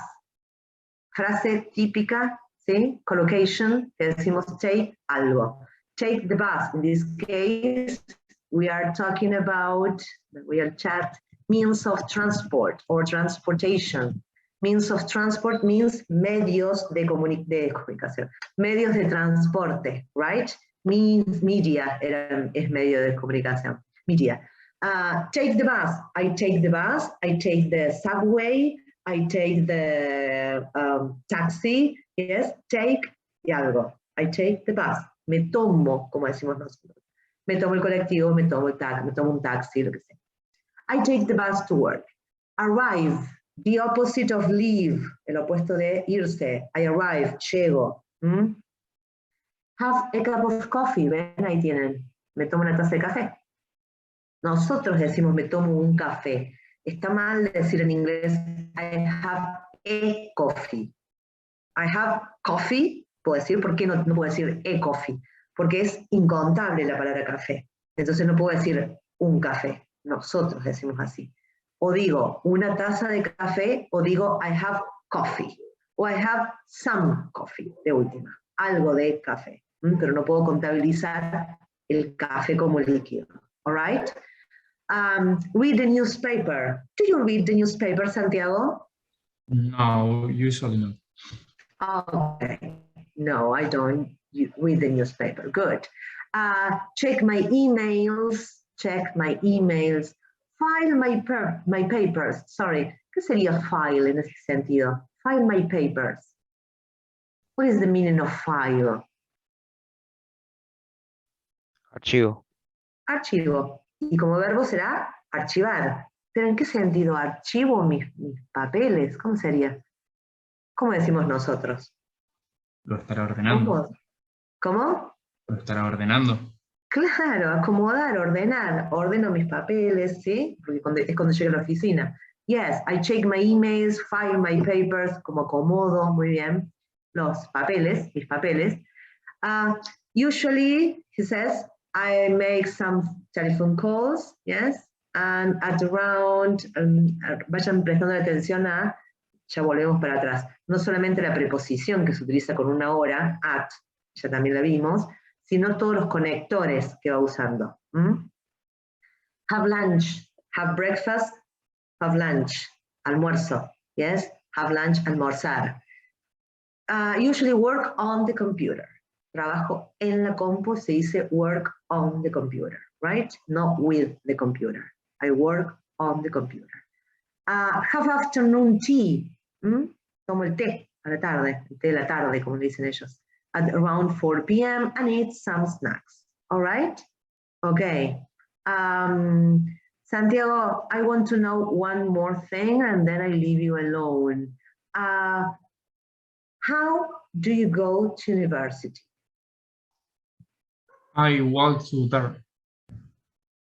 Frase típica, ¿sí? Collocation, que decimos take algo. Take the bus. In this case, we are talking about, we are chat, means of transport or transportation. Means of transport means medios de comunicación. Medios de transporte, right? Means media es medio de comunicación. Media. Take the bus. I take the bus. I take the subway. I take the taxi. Yes, take y algo. I take the bus. Me tomo, como decimos nosotros. Me tomo el colectivo, me tomo un taxi, lo que sea. I take the bus to work. Arrive, the opposite of leave, el opuesto de irse. I arrive, llego. Have a cup of coffee, ven, ahí tienen. Me tomo una taza de café. Nosotros decimos me tomo un café. Está mal decir en inglés I have a coffee. I have coffee, puedo decir, ¿por qué no puedo decir a coffee? Porque es incontable la palabra café. Entonces no puedo decir un café. Nosotros decimos así. O digo una taza de café, o digo I have coffee. O I have some coffee, de última. Algo de café. Pero no puedo contabilizar el café como líquido. All right? Read the newspaper. Do you read the newspaper, Santiago? No, usually not. Okay. No, I don't read the newspaper. Good. Check my emails. Check my emails. File my papers. Sorry. ¿Qué sería file en ese sentido? File my papers. What is the meaning of file? Archivo. Archivo. Y como verbo será archivar. ¿Pero en qué sentido? ¿Archivo mis papeles? ¿Cómo sería? ¿Cómo decimos nosotros? Lo estará ordenando. ¿Cómo? Lo estará ordenando. Claro, acomodar, ordenar. Ordeno mis papeles, ¿sí? Porque es cuando llego a la oficina. Yes, I check my emails, file my papers, como acomodo, muy bien, los papeles, mis papeles. Usually, he says, I make some telephone calls, yes, and at around, vayan prestando atención a, ya volvemos para atrás, no solamente la preposición que se utiliza con una hora, at, ya también la vimos, sino todos los conectores que va usando. Have lunch, have breakfast, have lunch, almuerzo, yes, have lunch, almorzar. Usually work on the computer. Trabajo en la compu, se dice work on the computer, right? Not with the computer. I work on the computer. Have afternoon tea. Tomo el té a la tarde, el té de la tarde, como dicen ellos. At around 4 p.m. and eat some snacks. All right? Okay. Santiago, I want to know one more thing and then I leave you alone. How do you go to university? I walk to there.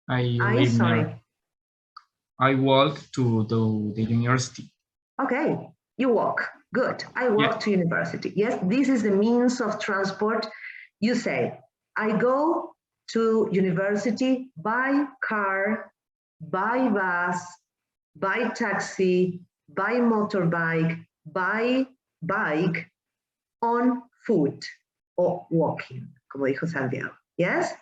I walk to the university. Okay, you walk. Good. I walk to university. Yes, this is the means of transport. You say, I go to university by car, by bus, by taxi, by motorbike, by bike, on foot, or walking, como dijo Santiago. Yes?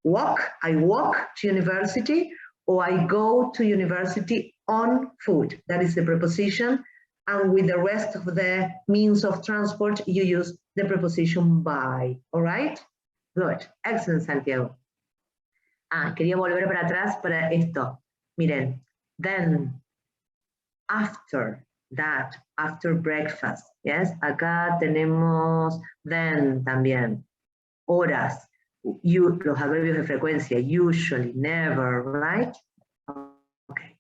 Walk, I walk to university, or I go to university on foot. That is the preposition. And with the rest of the means of transport, you use the preposition by. All right? Good. Excellent, Santiago. Quería volver para atrás para esto. Miren, then, after that, after breakfast, yes, acá tenemos then también, horas, los adverbios de frecuencia, usually, never, right? Okay.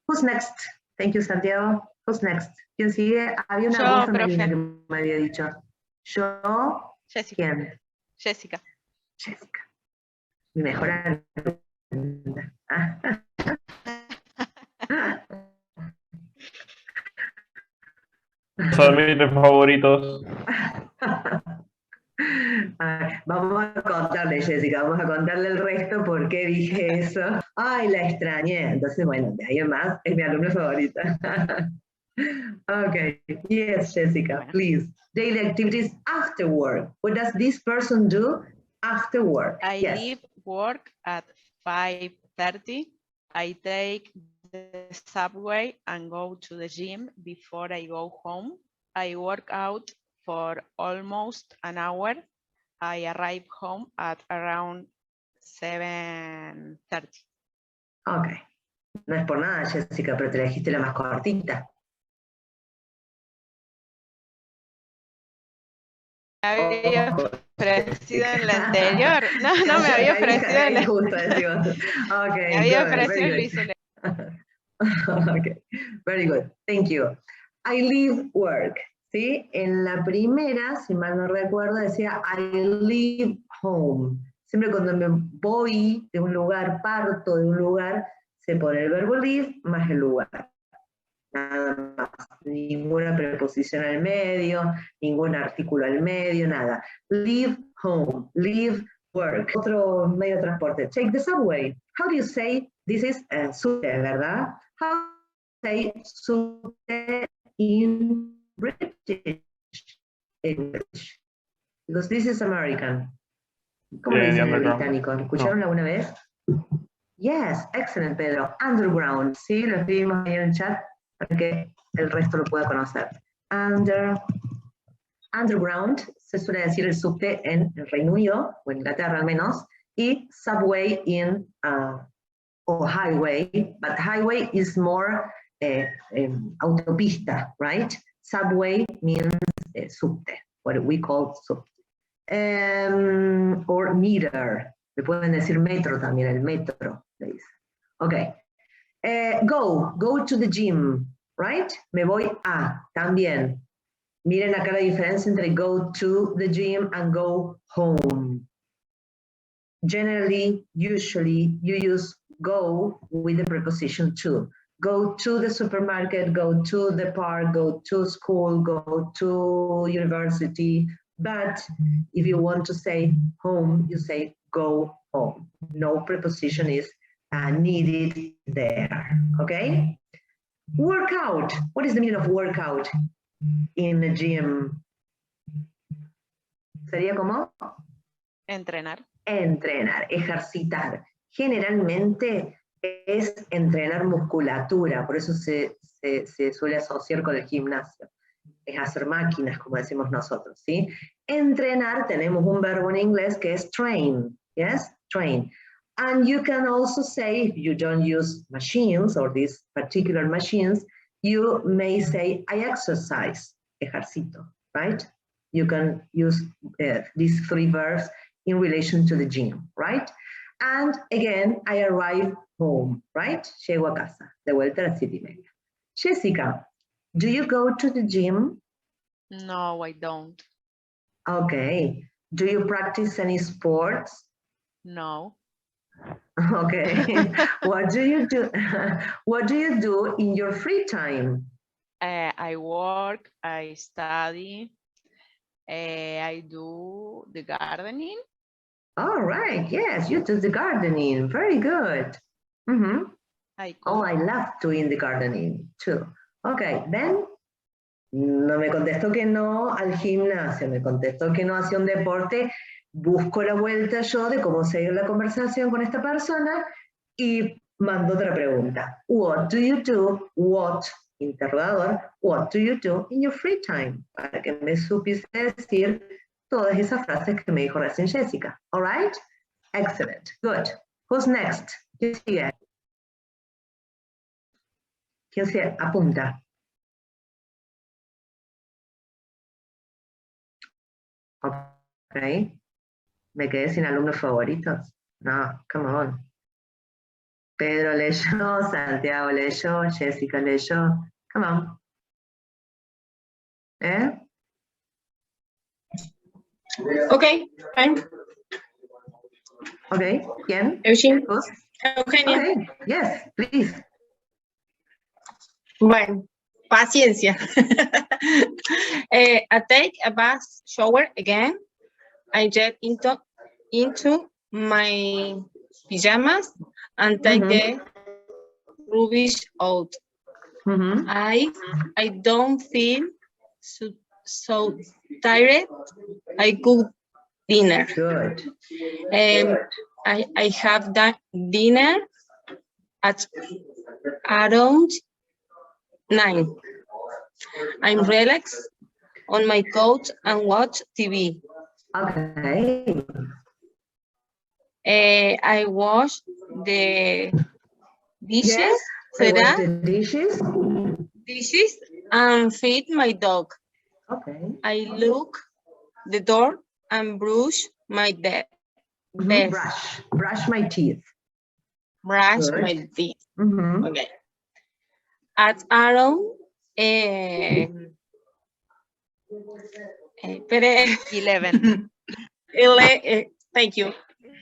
Who's next? Thank you, Santiago. Who's next? ¿Quién sigue? Había una voz femenina que me había dicho. Yo. Jessica. ¿Quién? Jessica. Jessica. Mi mejor alumna. Son mis tres favoritos. Vamos a contarle, Jessica, vamos a contarle el resto por qué dije eso. Ay, la extrañé. Entonces, bueno, de ahí en más es mi alumna favorita. Okay, yes, Jessica, please. Daily activities after work. What does this person do after work? I Yes. leave work at 5:30. I take the subway and go to the gym before I go home. I work out for almost an hour. I arrive home at around 7:30. Okay. No es por nada, Jessica, pero te elegiste la más cortita. Había ofrecido en la anterior. No me había ofrecido en la Justo decimos. Okay, me había good, ofrecido very y good. hice Okay, very good. Thank you. I leave work. ¿Sí? En la primera, si mal no recuerdo, decía I leave home. Siempre cuando me voy de un lugar, parto de un lugar, se pone el verbo leave más el lugar. Nada más. Ninguna preposición al medio, ningún artículo al medio, nada. Leave home, leave work. Otro medio de transporte. Take the subway. How do you say this is subte, ¿verdad? How do you say subte in British English? Because this is American. ¿Cómo le dicen en británico? ¿Escucharon alguna vez? Yes, excellent, Pedro. Underground, ¿sí? Lo escribimos ahí en el chat para que el resto lo pueda conocer. Underground, se suele decir el subte en el Reino Unido, o en Inglaterra al menos, y subway in, or highway, but highway is more autopista, right? Subway means subte, what we call subte. Or meter, le pueden decir metro también, el metro, le dice. Ok. Go to the gym, right? Me voy a, también. Miren acá la diferencia entre go to the gym and go home. Generally, usually, you use go with the preposition to. Go to the supermarket, go to the park, go to school, go to university. But if you want to say home, you say go home. No preposition is needed there, okay? Workout. What is the meaning of workout in the gym? ¿Sería como? entrenar. Entrenar, ejercitar. Generalmente es entrenar musculatura, por eso se suele asociar con el gimnasio. Es hacer máquinas, como decimos nosotros, ¿sí? Entrenar, tenemos un verbo en inglés que es train, yes? Train. And you can also say, if you don't use machines or these particular machines, you may say, I exercise, ejercito, right? You can use these three verbs in relation to the gym, right? And again, I arrive home, right? Llego a casa, de vuelta a las 7:30. Jessica, do you go to the gym? No, I don't. Okay. Do you practice any sports? No. Okay. What do you do? What do you do in your free time? I work, I study, I do the gardening. All right. Yes, you do the gardening. Very good. Mm-hmm. Oh, I love doing the gardening too. Okay, then no me contestó que no al gimnasio, me contestó que no hacia un deporte. Busco la vuelta yo de cómo seguir la conversación con esta persona y mando otra pregunta. What do you do? What, interrogador, what do you do in your free time? Para que me supiese decir todas esas frases que me dijo recién Jessica. All right? Excellent. Good. Who's next? ¿Quién sigue? ¿Quién se apunta? Ok. ¿Me quedé sin alumnos favoritos? No, come on. Pedro leyó, Santiago leyó, Jessica leyó. Come on. ¿Eh? Okay, fine. Ok. ¿Quién? Eugene. ¿Vos? Eugenia. Okay. Yes, please. Bueno, paciencia. I take a bath shower again. I get into my pajamas and take the rubbish out. Mhm. I don't feel so tired. I cook dinner. Good. I have that dinner at around 9. I'm relaxed on my couch and watch TV. Okay. I wash the dishes, Yes, I wash the dishes and feed my dog. Okay. I look the door and brush my desk. Brush my teeth. Brush Good. my teeth. Mhm. Okay. At around 11. thank you.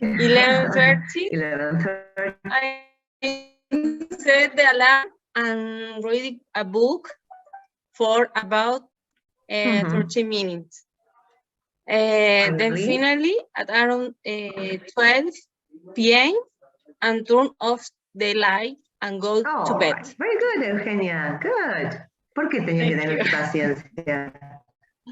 11:30. 11:30. I set the alarm and read a book for about 30 minutes. Then finally, at around 12 p.m. and turn off the light and go to bed. Right. Very good, Eugenia. Good. ¿Por qué tenía que Thank tener you. paciencia?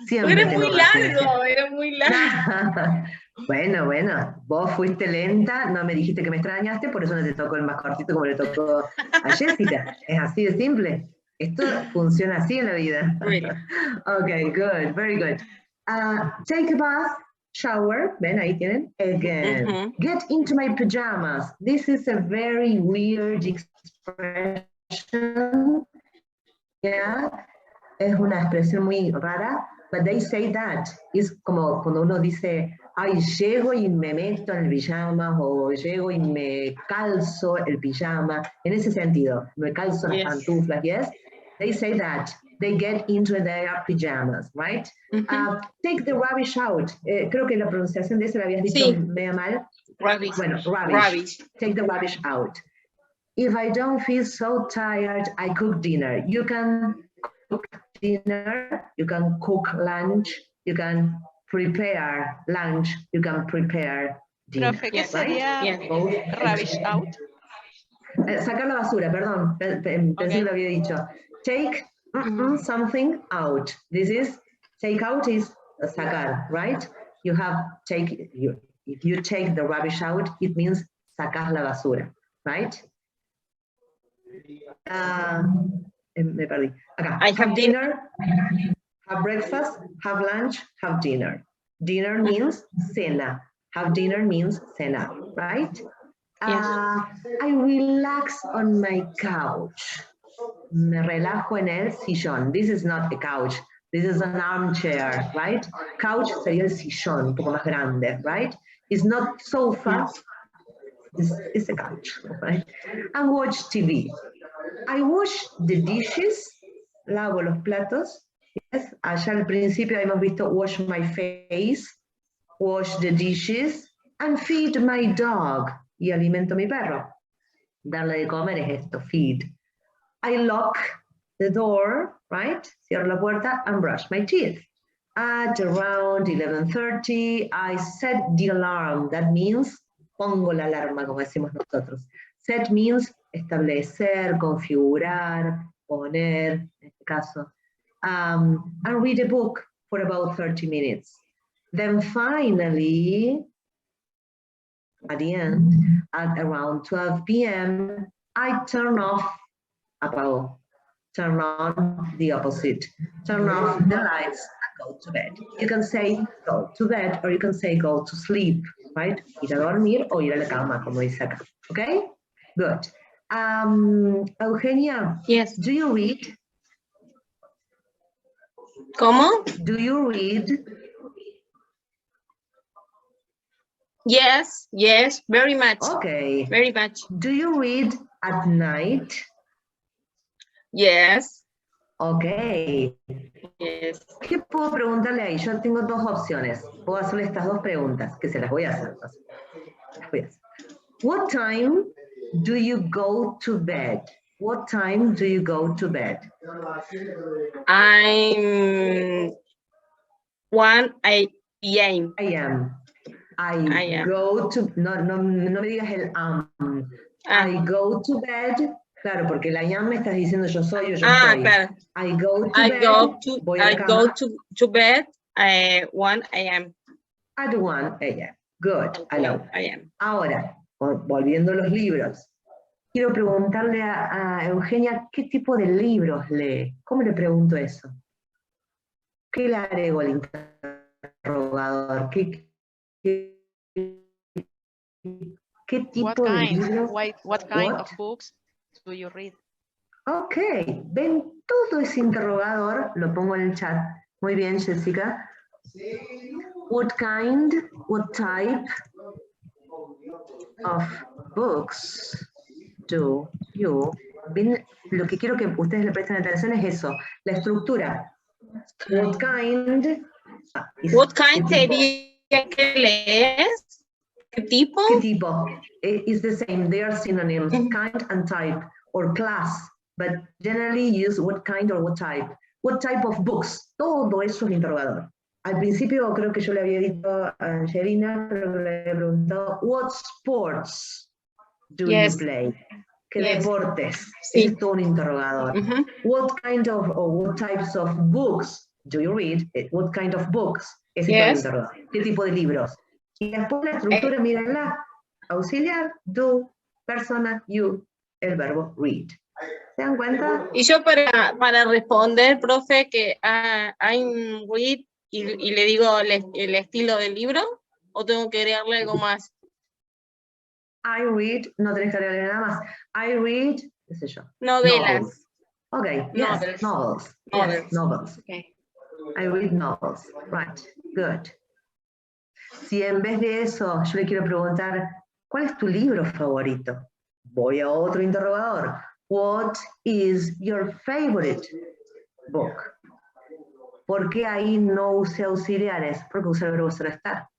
Siempre Era tengo muy paciencia. largo, era muy largo. Bueno, vos fuiste lenta, no me dijiste que me extrañaste, por eso no te tocó el más cortito como le tocó a Jessica. Es así de simple. Esto funciona así en la vida. Really? Okay, good, very good. Take a bath, shower, ven, ahí tienen, again. Get into my pajamas. This is a very weird expression. Yeah, es una expresión muy rara, but they say that. Es como cuando uno dice, ay, llego y me meto en el pijama, o llego y me calzo el pijama, en ese sentido, me calzo las pantuflas, yes? They say that. They get into their pajamas, right? Take the rubbish out. Creo que la pronunciación de eso la habías dicho medio mal. Rubbish. Bueno, rubbish. Take the rubbish out. If I don't feel so tired, I cook dinner. You can cook dinner, you can cook lunch, you can prepare lunch, you can prepare dinner. Profe, ¿qué sería Right? rubbish out? Sacar la basura, perdón, pensé que lo había dicho. Take something out. This is, take out is sacar, right? You have take, if you take the rubbish out, it means sacar la basura, right? Me perdí. Acá. I have dinner. Have breakfast, have lunch, have dinner. Dinner means cena. Have dinner means cena, right? I relax on my couch. Me relajo en el sillón. This is not a couch. This is an armchair, right? Couch sería el sillón, un poco más grande, right? It's not sofa. It's a couch, right? And watch TV. I wash the dishes. Lavo los platos. Yes. Allá al principio hemos visto wash my face, wash the dishes, and feed my dog. Y alimento a mi perro. Darle de comer es esto, feed. I lock the door, right? Cierro la puerta and brush my teeth. At around 11:30, I set the alarm. That means pongo la alarma, como decimos nosotros. Set means establecer, configurar, poner, en este caso. And read a book for about 30 minutes. Then finally, at the end, at around 12 p.m., I turn off, turn on the opposite. Turn off the lights and go to bed. You can say go to bed or you can say go to sleep, right? Ir a dormir o ir a la cama, como dice acá. Okay? Good. Eugenia, Yes. do you read? ¿Cómo? Do you read? Yes, yes, very much. Okay. Very much. Do you read at night? Yes. Okay. Yes. ¿Qué puedo preguntarle ahí? Yo tengo dos opciones. Puedo hacerle estas dos preguntas, que se las voy a hacer. Las voy a hacer. What time do you go to bed? What time do you go to bed? I'm 1 a.m. I am. I am. Go to, no me digas el I go to bed, claro, porque el I am me estás diciendo yo soy o yo estoy. Claro. I go to I bed, voy a la go cama to bed 1 a.m. at 1 a.m. Good, I love that. I am. Ahora, volviendo a los libros, quiero preguntarle a Eugenia qué tipo de libros lee. ¿Cómo le pregunto eso? ¿Qué le agrego al interrogador? ¿Qué tipo de libros? What kind of books do you read? Ok, ven todo ese interrogador, lo pongo en el chat. Muy bien, Jessica. What kind, what type of books do you? Bien, lo que quiero que ustedes le presten atención es eso, la estructura. What kind? What kind sería que lees? ¿Qué tipo? ¿Qué tipo? It's the same, they are synonyms, kind and type, or class, but generally use what kind or what type. What type of books? Todo eso es el interrogador. Al principio creo que yo le había dicho a Angelina, pero le había preguntado, what sports do you play? ¿Qué deportes? Sí. Es todo un interrogador. What kind of, or what types of books do you read? What kind of books? Ese es todo el interrogador. ¿Qué tipo de libros? Y después la estructura, mírenla. Auxiliar, do, persona, you, el verbo read. ¿Se dan cuenta? Y yo para responder, profe, que I'm read y le digo el estilo del libro, ¿o tengo que agregarle algo más? I read, no tenés que agregarle nada más. I read, qué sé yo. Novelas. Novels. Okay, yes, novels. Yes, novels. Okay. I read novels. Right, good. Si en vez de eso yo le quiero preguntar, ¿cuál es tu libro favorito? Voy a otro interrogador. What is your favorite book? ¿Por qué ahí no usé auxiliares? Porque usé el verbo ser estar.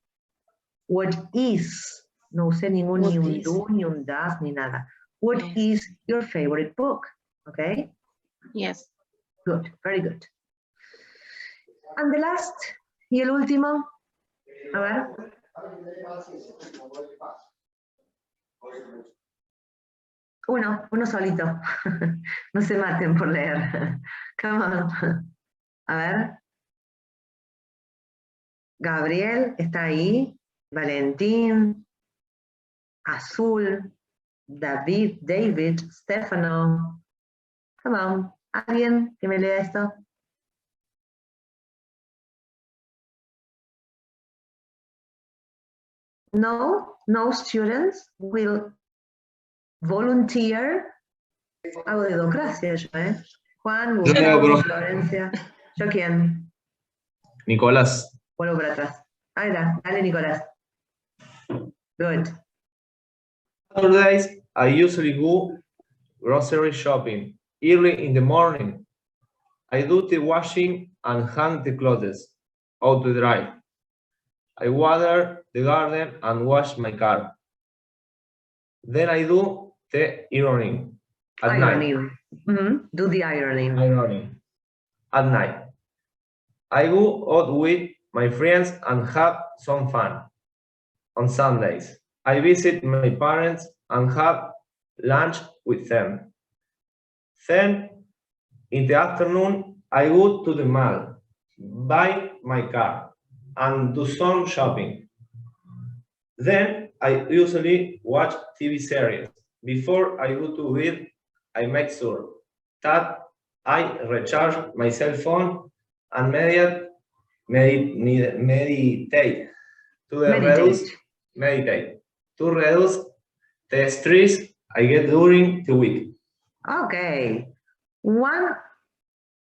What is? No usé ningún ni un do, ni un does, ni nada. What is your favorite book? Okay? Yes. Good, very good. And the last, y el último, a ver. Uno solito. No se maten por leer. Come on. A ver. Gabriel está ahí. Valentín. Azul. David. Stefano. Come on. ¿Alguien que me lea esto? No students will volunteer. Hago dedocracia yo, ¿eh? Juan, Gustavo, Florencia. ¿Yo quién? Nicolás. Vuelvo para atrás. Ahí está, dale Nicolás. Good. Saturdays, I usually go grocery shopping early in the morning. I do the washing and hang the clothes out to dry. I water the garden and wash my car. Then I do the ironing at night. Do the ironing. At night. I go out with my friends and have some fun. On Sundays, I visit my parents and have lunch with them. Then, in the afternoon, I go to the mall, buy my car, and do some shopping. Then, I usually watch TV series. Before I go to bed, I make sure that I recharge my cell phone and meditate to reduce the stress I get during the week. Okay. One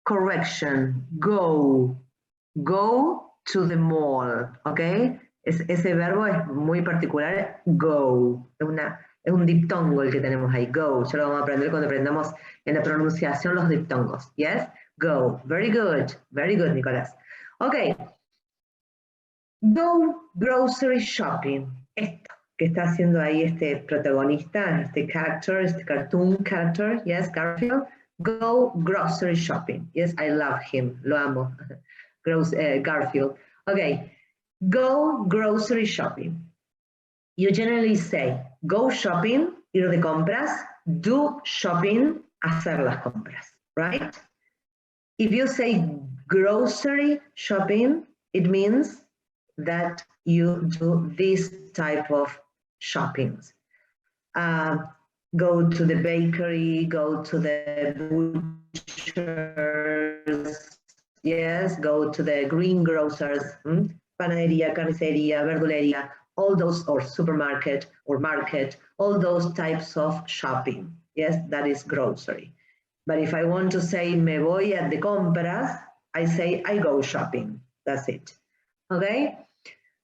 correction. Go. Go to the mall. Okay. Ese verbo es muy particular. Go. Es un diptongo el que tenemos ahí. Go. Ya lo vamos a aprender cuando aprendamos en la pronunciación los diptongos. Yes. Go. Very good. Very good, Nicolás. Okay. Go grocery shopping. Esto que está haciendo ahí este protagonista, este character, este cartoon character, yes, Garfield. Go grocery shopping. Yes, I love him. Lo amo. Garfield. Okay. Go grocery shopping. You generally say go shopping, ir de compras, do shopping, hacer las compras, right? If you say grocery shopping, it means that you do this type of shoppings. Go to the bakery, go to the butchers, yes, go to the greengrocers, panadería, carnicería, verdulería, all those, or supermarket or market, all those types of shopping. Yes, that is grocery. But if I want to say me voy a de compras, I say I go shopping. That's it. Okay?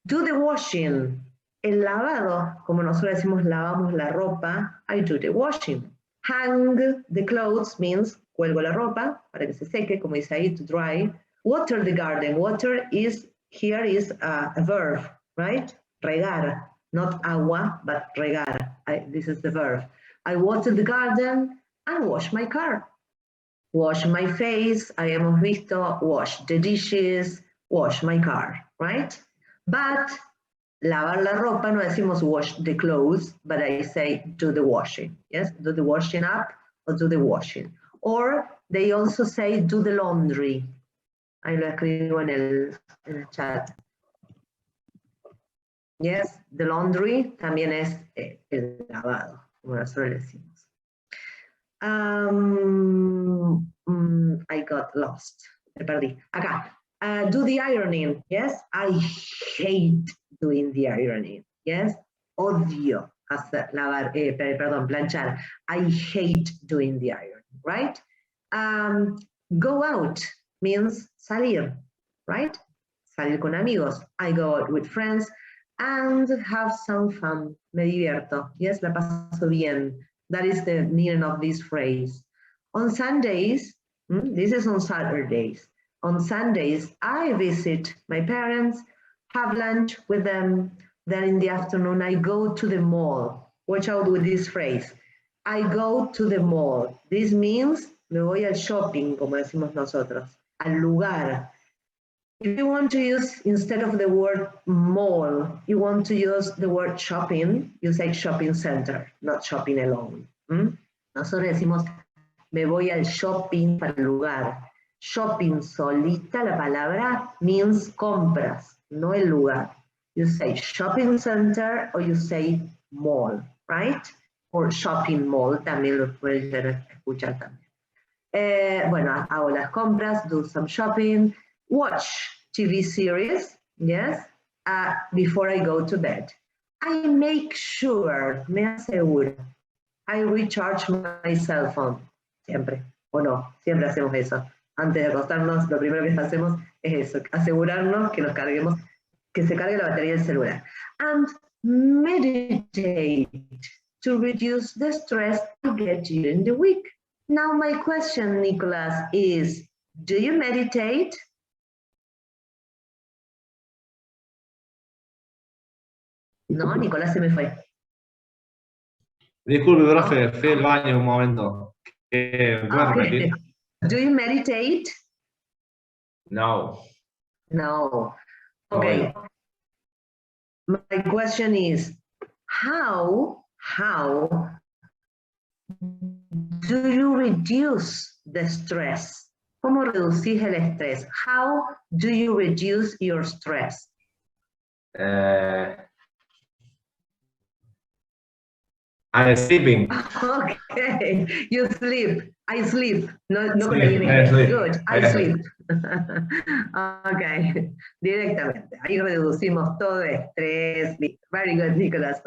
Do the washing. El lavado, como nosotros decimos lavamos la ropa, I do the washing. Hang the clothes means cuelgo la ropa para que se seque, como dice ahí, to dry. Water the garden. Water is, here is a verb, right? Regar, not agua, but regar. This is the verb. I water the garden and wash my car. Wash my face, habíamos visto, wash the dishes, wash my car, right? But lavar la ropa, no decimos wash the clothes, but I say do the washing, yes? Do the washing up or do the washing. Or they also say do the laundry. Ahí lo escribo en el chat. Yes, the laundry también es el lavado, como nosotros le decimos. I got lost. Me perdí. Acá. Do the ironing. Yes, I hate doing the ironing. Yes, odio hacer lavar, planchar. I hate doing the ironing. Right? Go out means salir. Right? Salir con amigos. I go out with friends and have some fun. Me divierto. Yes, la paso bien. That is the meaning of this phrase. On Sundays, this is on Saturdays. On Sundays, I visit my parents, have lunch with them. Then in the afternoon, I go to the mall. Watch out with this phrase. I go to the mall. This means me voy al shopping, como decimos nosotros, al lugar. If you want to use, instead of the word mall, you want to use the word shopping, you say shopping center, not shopping alone. Nosotros decimos, me voy al shopping para el lugar. Shopping solita, la palabra, means compras, no el lugar. You say shopping center or you say mall, right? Or shopping mall, también lo pueden escuchar también. Bueno, hago las compras, do some shopping. Watch TV series, yes, before I go to bed. I make sure, me aseguro, I recharge my cell phone, siempre, o no, siempre hacemos eso. Antes de acostarnos, lo primero que hacemos es eso, asegurarnos que nos carguemos, que se cargue la batería del celular. And meditate to reduce the stress you get during the week. Now my question, Nicholas, is, do you meditate? No, Nicolás se me fue. Disculpe, profe, fui al baño un momento. ¿Puede repetir? Do you meditate? No. No. Okay. My question is, how do you reduce the stress? ¿Cómo reducís el estrés? How do you reduce your stress? I'm sleeping. Okay, you sleep. I sleep. No con Sleep, el sleep. Good, I sleep. Okay, directamente. Ahí reducimos todo estrés. Very good, Nicholas.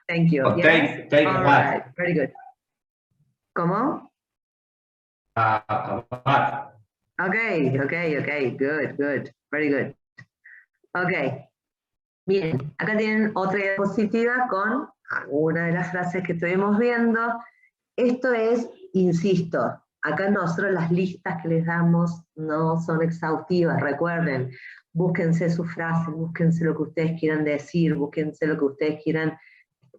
Thank you. Oh, yes? take a All bath. right, very good. ¿Cómo? A bat. Okay, good, very good. Okay, bien, acá tienen otra diapositiva con alguna de las frases que estuvimos viendo. Esto es, insisto, acá nosotros las listas que les damos no son exhaustivas, recuerden, búsquense sus frases, búsquense lo que ustedes quieran decir, búsquense lo que ustedes quieran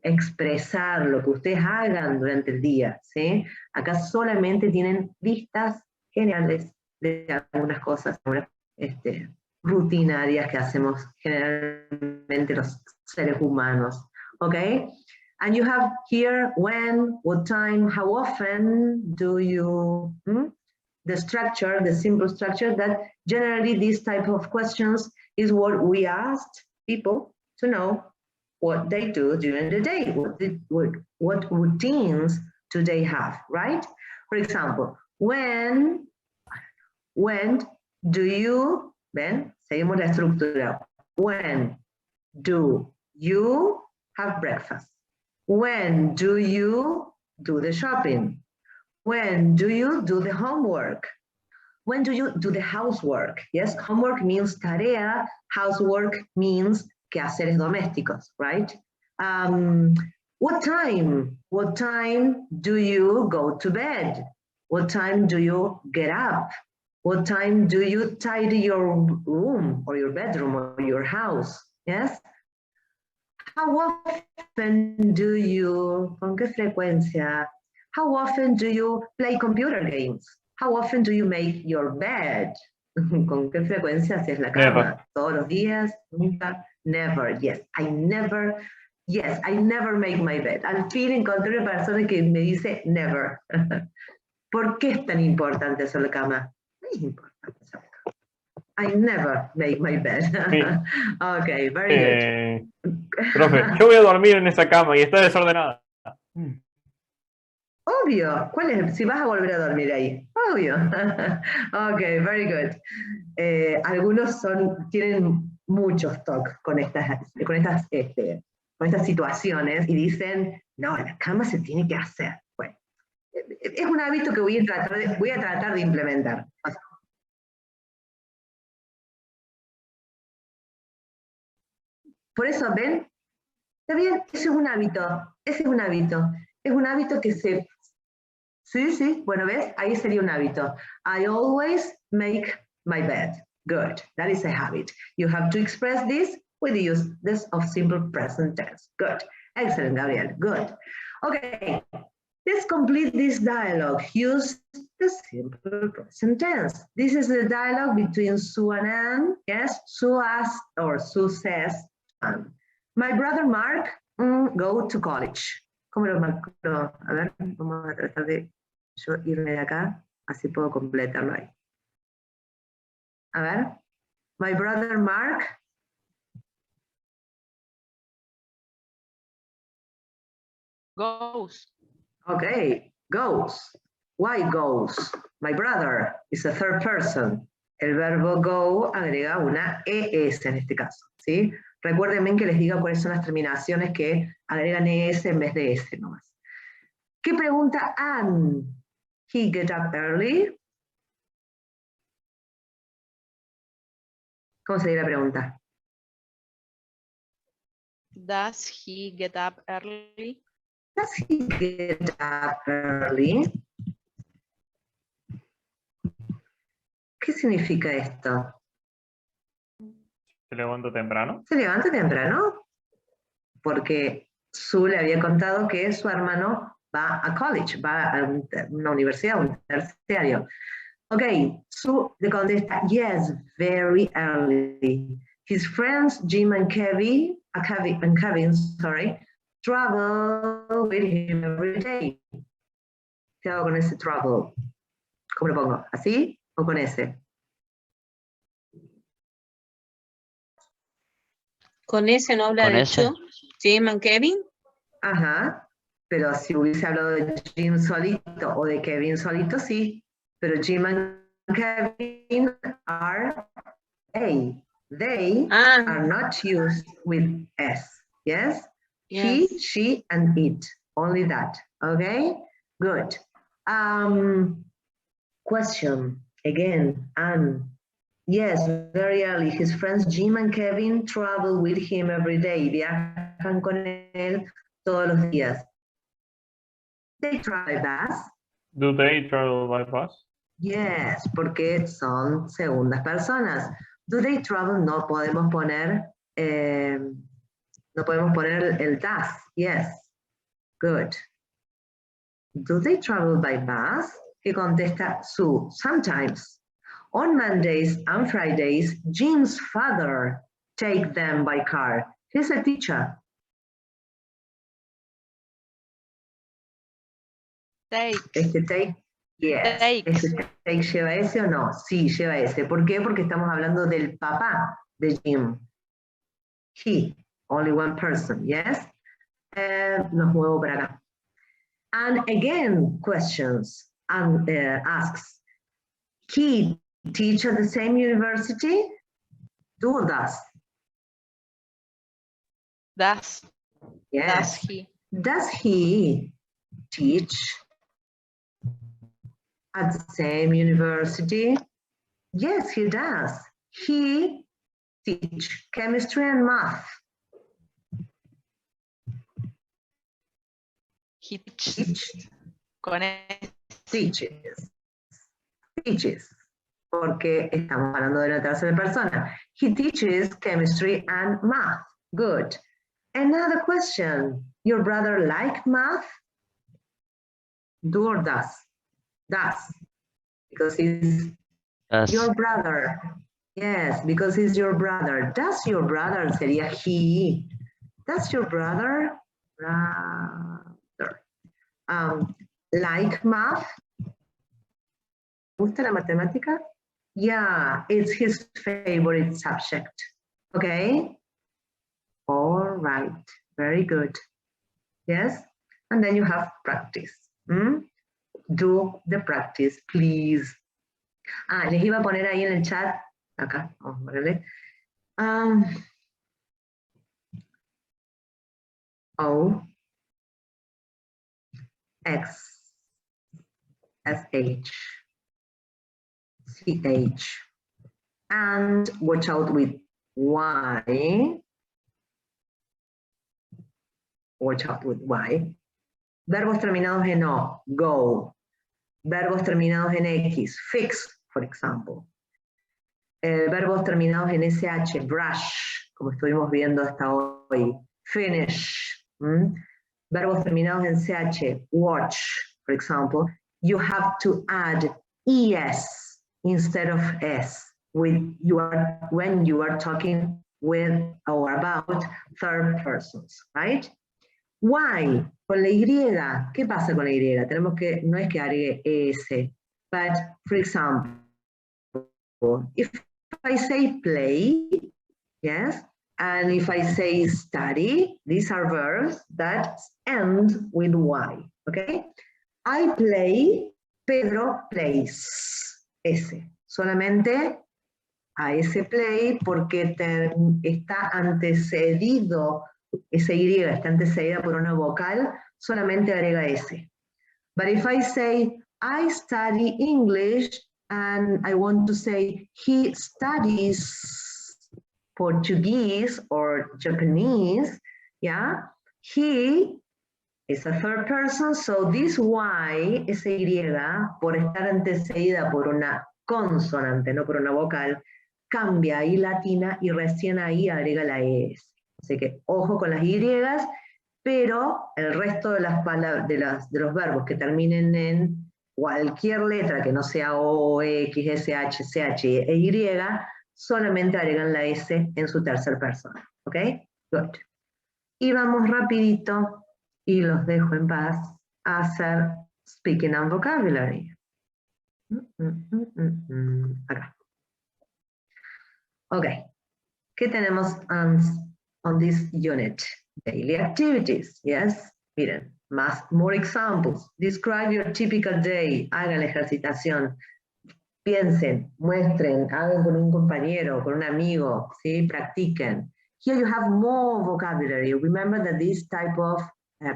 expresar, lo que ustedes hagan durante el día, ¿sí? Acá solamente tienen listas generales de algunas cosas rutinarias que hacemos generalmente los seres humanos, ¿ok? And you have here when, what time, how often do you, the structure, the simple structure that generally this type of questions is what we asked people to know what they do during the day, what routines do they have, right? For example, when do you, ven, seguimos la estructura. When do you have breakfast? When do you do the shopping? When do you do the homework? When do you do the housework? Yes, homework means tarea, housework means quehaceres domésticos, right? What time do you go to bed? What time do you get up? What time do you tidy your room or your bedroom or your house? Yes? How often do you, ¿con qué frecuencia? How often do you play computer games? How often do you make your bed? ¿Con qué frecuencia haces la cama? Never. ¿Todos los días? Nunca. Never. Yes, I never make my bed. Al fin encontré una persona que me dice never. ¿Por qué es tan importante hacer la cama? No es importante hacer la cama. I never make my bed. Sí. Okay, very good. Profe, yo voy a dormir en esa cama y está desordenada. Obvio. ¿Cuál es? Si vas a volver a dormir ahí. Obvio. Ok, very good. Algunos tienen muchos talks con estas situaciones y dicen, no, la cama se tiene que hacer. Bueno, es un hábito que voy a tratar de implementar. Por eso, ¿ven? Está bien, ese es un hábito, es un hábito que sí, bueno, ¿ves? Ahí sería un hábito. I always make my bed. Good, that is a habit. You have to express this with the use of simple present tense. Good, excellent, Gabriel, good. Okay, let's complete this dialogue. Use the simple present tense. This is the dialogue between Sue and Anne. Yes, Sue asks, or Sue says, my brother Mark go to college. ¿Cómo lo marco? A ver, vamos a tratar de yo irme de acá, así puedo completarlo ahí. A ver, my brother Mark goes. Okay, goes. Why goes? My brother is a third person. El verbo go agrega una ES en este caso, ¿sí? Recuérdenme que les diga cuáles son las terminaciones que agregan ES en vez de S nomás. ¿Qué pregunta Anne? He get up early. ¿Cómo sería la pregunta? Does he get up early? Does he get up early? ¿Qué significa esto? ¿Se levanta temprano? ¿Se levanta temprano? Porque Sue le había contado que su hermano va a college, va a una universidad, un terciario. Ok, Sue le contesta, yes, very early. His friends, Jim and Kevin, travel with him every day. ¿Qué hago con ese travel? ¿Cómo lo pongo? ¿Así o con ese? Con ese no habla ¿Con de ese? tú, Jim and Kevin. Ajá, pero si hubiese hablado de Jim solito o de Kevin solito, sí. Pero Jim and Kevin are they. They are not used with S. Yes? Yes. He, she, and it. Only that. Okay? Good. Question again, Anne. Yes, very early. His friends Jim and Kevin travel with him every day. Viajan con él todos los días. They travel by bus. Do they travel by bus? Yes, porque son segundas personas. Do they travel? No podemos poner el does. Yes, good. Do they travel by bus? Que contesta Sue. Sometimes. On Mondays and Fridays, Jim's father takes them by car. He's a teacher. Take. Take, yes. Takes. Take lleva ese o no? Sí, lleva ese. ¿Por qué? Porque estamos hablando del papá de Jim. He, only one person, yes? Nos muevo para acá. And again, questions and asks. He teach at the same university? Do or does? Does. Yes. Does he? Does he teach at the same university? Yes, he does. He teach chemistry and math. He teaches. Con Teaches. Teaches. Porque estamos hablando de la tercera persona. He teaches chemistry and math. Good. Another question. Your brother like math? Do or does? Does. Because he's your brother. Yes, because he's your brother. Does your brother sería he? Does your brother like math? ¿Gusta la matemática? Yeah, it's his favorite subject. Okay? All right, very good. Yes? And then you have practice. Do the practice, please. Les iba a poner ahí en el chat, acá, vamos a ponerle. O, X, SH, CH, and watch out with Y. Watch out with Y. Verbos terminados en O, go. Verbos terminados en X, fix, for example. Verbos terminados en SH, brush, como estuvimos viendo hasta hoy. Finish. Verbos terminados en CH, watch, for example. You have to add ES instead of S when you are talking with or about third persons, right? Why? Con la Y, ¿qué pasa con la Y? Tenemos que, no es que agregue ES, but for example, if I say play, yes, and if I say study, these are verbs that end with Y, okay? I play, Pedro plays, ese. Solamente a ese play porque está antecedido, esa Y está antecedida por una vocal, solamente agrega ese. But if I say, I study English, and I want to say, he studies Portuguese or Japanese, yeah? He is a third person, so this Y, esa Y, por estar antecedida por una consonante, no por una vocal, cambia y latina y recién ahí agrega la ES. Así que ojo con las Y, pero el resto de las palabras, de los verbos que terminen en cualquier letra que no sea O, X, SH, CH e Y, solamente agregan la S en su tercer persona. ¿Ok? Good. Y vamos rapidito, y los dejo en paz, a hacer speaking and vocabulary. Acá. Ok. ¿Qué tenemos on this unit? Daily activities, yes. Miren, more examples. Describe your typical day. Hagan la ejercitación. Piensen, muestren, hagan con un compañero, con un amigo, ¿sí? Practiquen. Here you have more vocabulary. Remember that these type of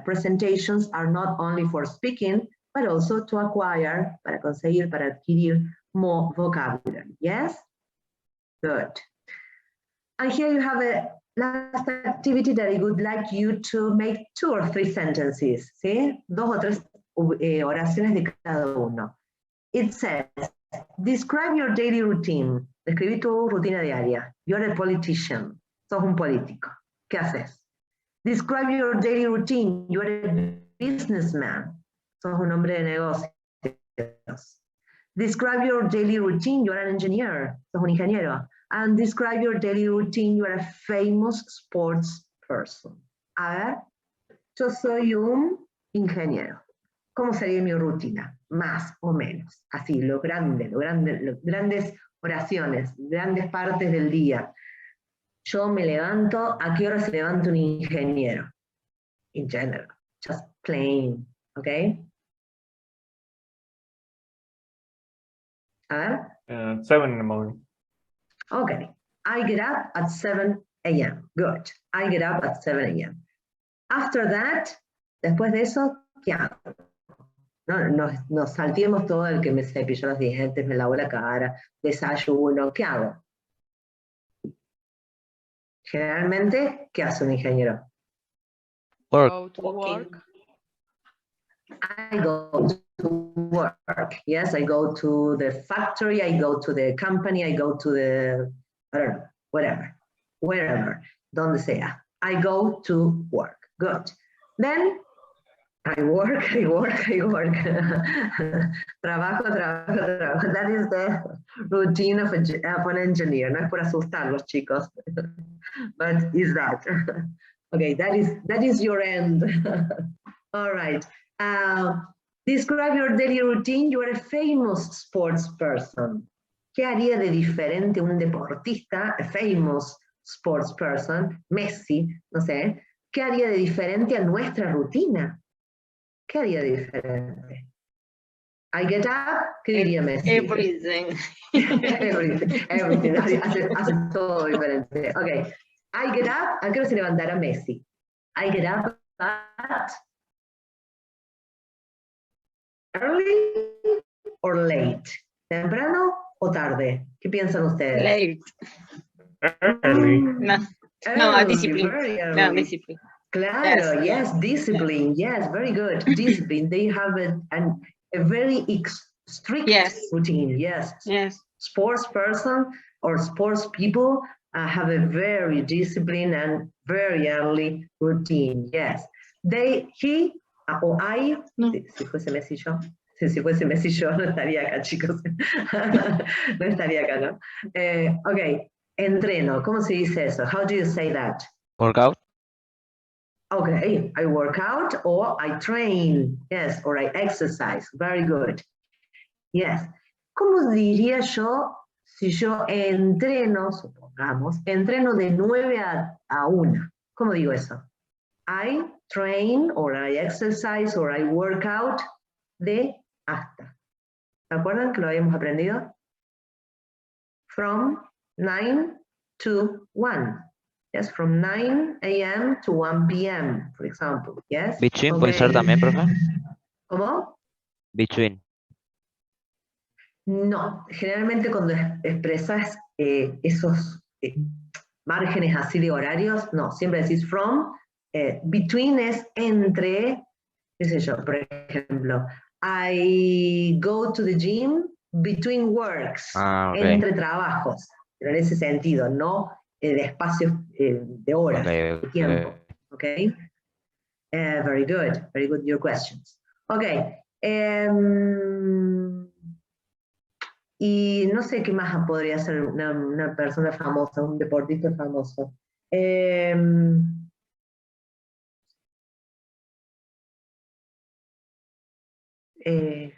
presentations are not only for speaking, but also to acquire, para conseguir, para adquirir more vocabulary. Yes? Good. And here you have a last activity that I would like you to make 2 or 3 sentences, ¿sí? 2 o 3 oraciones de cada uno. It says, describe your daily routine. Describí tu rutina diaria. You're a politician. Sos un político. ¿Qué haces? Describe your daily routine. You're a businessman. Sos un hombre de negocios. Describe your daily routine. You're an engineer. Sos un ingeniero. And describe your daily routine. You're a famous sports person. A ver, yo soy un ingeniero. ¿Cómo sería mi rutina? Más o menos. Así, grandes oraciones, grandes partes del día. Yo me levanto, ¿a qué hora se levanta un ingeniero? In general, just plain, ¿ok? A ver. 7 in the morning. Okay, I get up at 7 a.m. Good. I get up at 7 a.m. After that, después de eso, ¿qué hago? No, nos salteemos todo el que me cepillo los dientes, me lavo la cara, desayuno, ¿qué hago? Generalmente, ¿qué hace un ingeniero? Work. Go to work. I go to work. Yes, I go to the factory, I go to the company, I go to the, I don't know, whatever, wherever, donde sea. I go to work. Good. Then I work. Trabajo. That is the routine of an engineer. No es por asustarlos, chicos, but is that. Okay, that is your end. All right. Describe your daily routine. You are a famous sports person. ¿Qué haría de diferente un deportista, a famous sports person, Messi, no sé? ¿Qué haría de diferente a nuestra rutina? ¿Qué haría de diferente? I get up, ¿qué diría Messi? Everything. everything. Hace todo diferente. Ok. I get up, ¿a qué hora se levantará Messi? I get up at early or late. ¿Temprano o tarde? ¿Qué piensan ustedes? Late. Early. No, Early, discipline. very early. No, discipline. Claro, yes, discipline, yes, very good. Discipline, they have a very strict routine, yes. Yes. Sports person or sports people have a very disciplined and very early routine, yes. He o I, No. si fuese Messi yo, si fuese Messi yo no estaría acá, chicos. No estaría acá, ¿no? Ok, entreno, ¿cómo se dice eso? How do you say that? Workout. Okay, I work out or I train, yes, or I exercise, very good. Yes. ¿Cómo diría yo si yo entreno, supongamos, entreno de 9 a 1? ¿Cómo digo eso? I train or I exercise or I work out de hasta. ¿Se acuerdan que lo habíamos aprendido? From 9 to 1. Yes, from 9 a.m. to 1 p.m., for example. Yes. Between puede ser también, profe. ¿Cómo? Between. No, generalmente cuando expresas esos márgenes así de horarios, no, siempre decís from, between es entre, qué sé yo, por ejemplo, I go to the gym between works, Okay. entre trabajos, pero en ese sentido, no de espacios de horas, Okay, de tiempo, okay? Very good your questions. Okay. Y no sé qué más podría ser una persona famosa, un deportista famoso.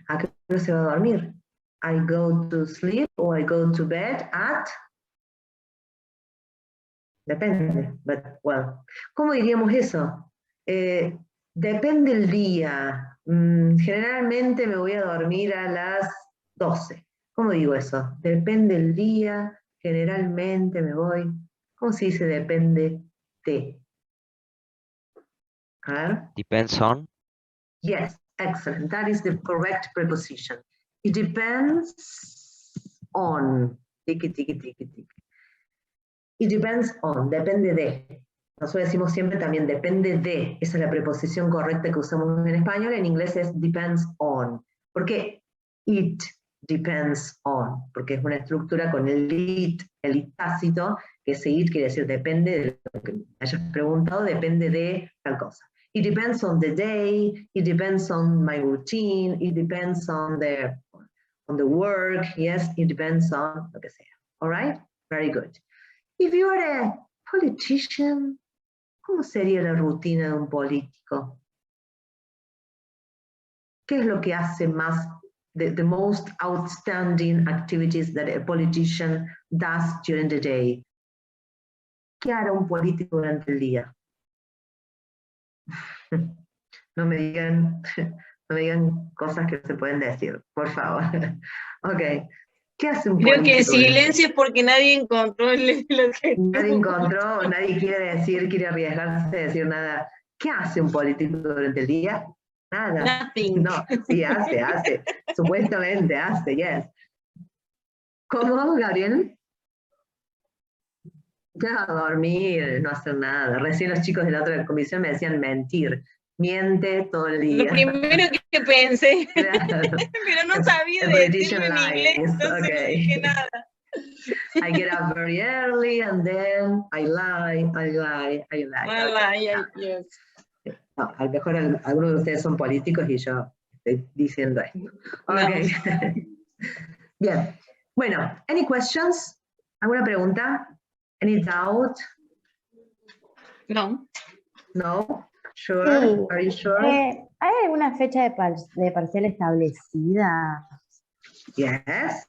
¿A qué hora se va a dormir? I go to sleep or I go to bed at... Depende, but well. ¿Cómo diríamos eso? Depende el día. Generalmente me voy a dormir a las 12. ¿Cómo digo eso? Depende el día, generalmente me voy. ¿Cómo se dice depende de? A ver. Depends on. Yes, Excellent. That is the correct preposition. It depends on. Tiki, tiki, tiki, tiki. It depends on, depende de. Nosotros decimos siempre también depende de. Esa es la preposición correcta que usamos en español. En inglés es depends on. ¿Por qué? It depends on. Porque es una estructura con el it tácito, que ese it quiere decir depende de lo que me hayas preguntado, depende de tal cosa. It depends on the day, it depends on my routine, it depends on the work, yes, it depends on lo que sea. All right? Very good. If you are a politician, ¿cómo sería la rutina de un político? ¿Qué es lo que hace más, the most outstanding activities that a politician does during the day? ¿Qué hará un político durante el día? No me digan cosas que se pueden decir, por favor. Ok. ¿Qué hace un político? Creo que silencio es porque nadie encontró el objetivo. Nadie encontró, nadie quiere decir, quiere arriesgarse a decir nada. ¿Qué hace un político durante el día? Nada. Nothing. No, sí, hace. Supuestamente hace, yes. ¿Cómo, Gabriel? Ya, dormir, no hacer nada. Recién los chicos de la otra comisión me decían mentir. Miente todo el día. Lo primero que pensé, Claro. pero no sabía The decirlo en politician inglés, lies, entonces no okay. dije nada. I get up very early and then I lie. Yes. No, a lo mejor algunos de ustedes son políticos y yo estoy diciendo esto. Okay. Bien. Bueno, any questions? ¿Alguna pregunta? Any doubt? No. No? Sure? Sí. Are you sure? ¿Hay alguna fecha de parcial establecida? Yes.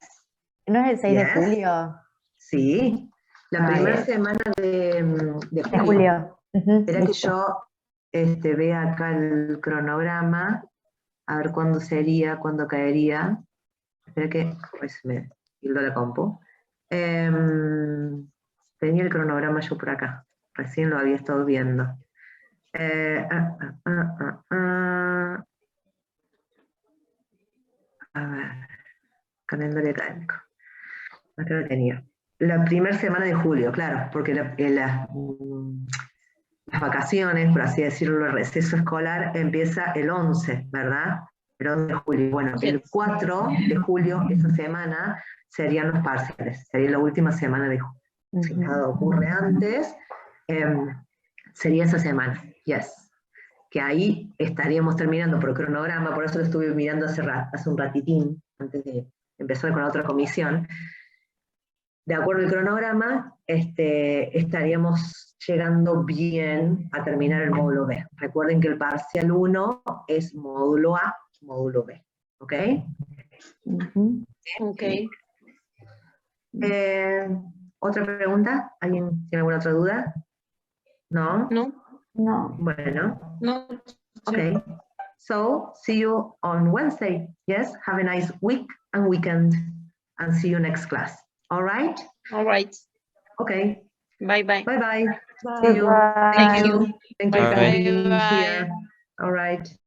¿No es el 6 de Yes. julio? Sí. La primera semana de De julio. julio. Espera que Listo. yo vea acá el cronograma, a ver cuándo sería, cuándo caería. Espera que pues me tildo la compu. Tenía el cronograma yo por acá, recién lo había estado viendo. A ver, calendario académico. Acá lo tenía. La primera semana de julio, claro, porque las vacaciones, por así decirlo, el receso escolar empieza el 11, ¿verdad? El 11 de julio. Bueno, el 4 de julio, esa semana, serían los parciales, sería la última semana de julio. Si nada ocurre antes, sería esa semana, yes. Que ahí estaríamos terminando por cronograma, por eso lo estuve mirando hace un ratitín, antes de empezar con la otra comisión. De acuerdo al cronograma, estaríamos llegando bien a terminar el módulo B. Recuerden que el parcial 1 es módulo A, módulo B. ¿Ok? Ok. ¿Otra pregunta? ¿Alguien tiene alguna otra duda? ¿No? No. No. Bueno. No. Okay. So, see you on Wednesday. Yes? Have a nice week and weekend. And see you next class. All right? All right. Okay. Bye-bye. Bye-bye. Bye. See you. Bye. Thank you. Thank you Bye. for being Bye. here. All right.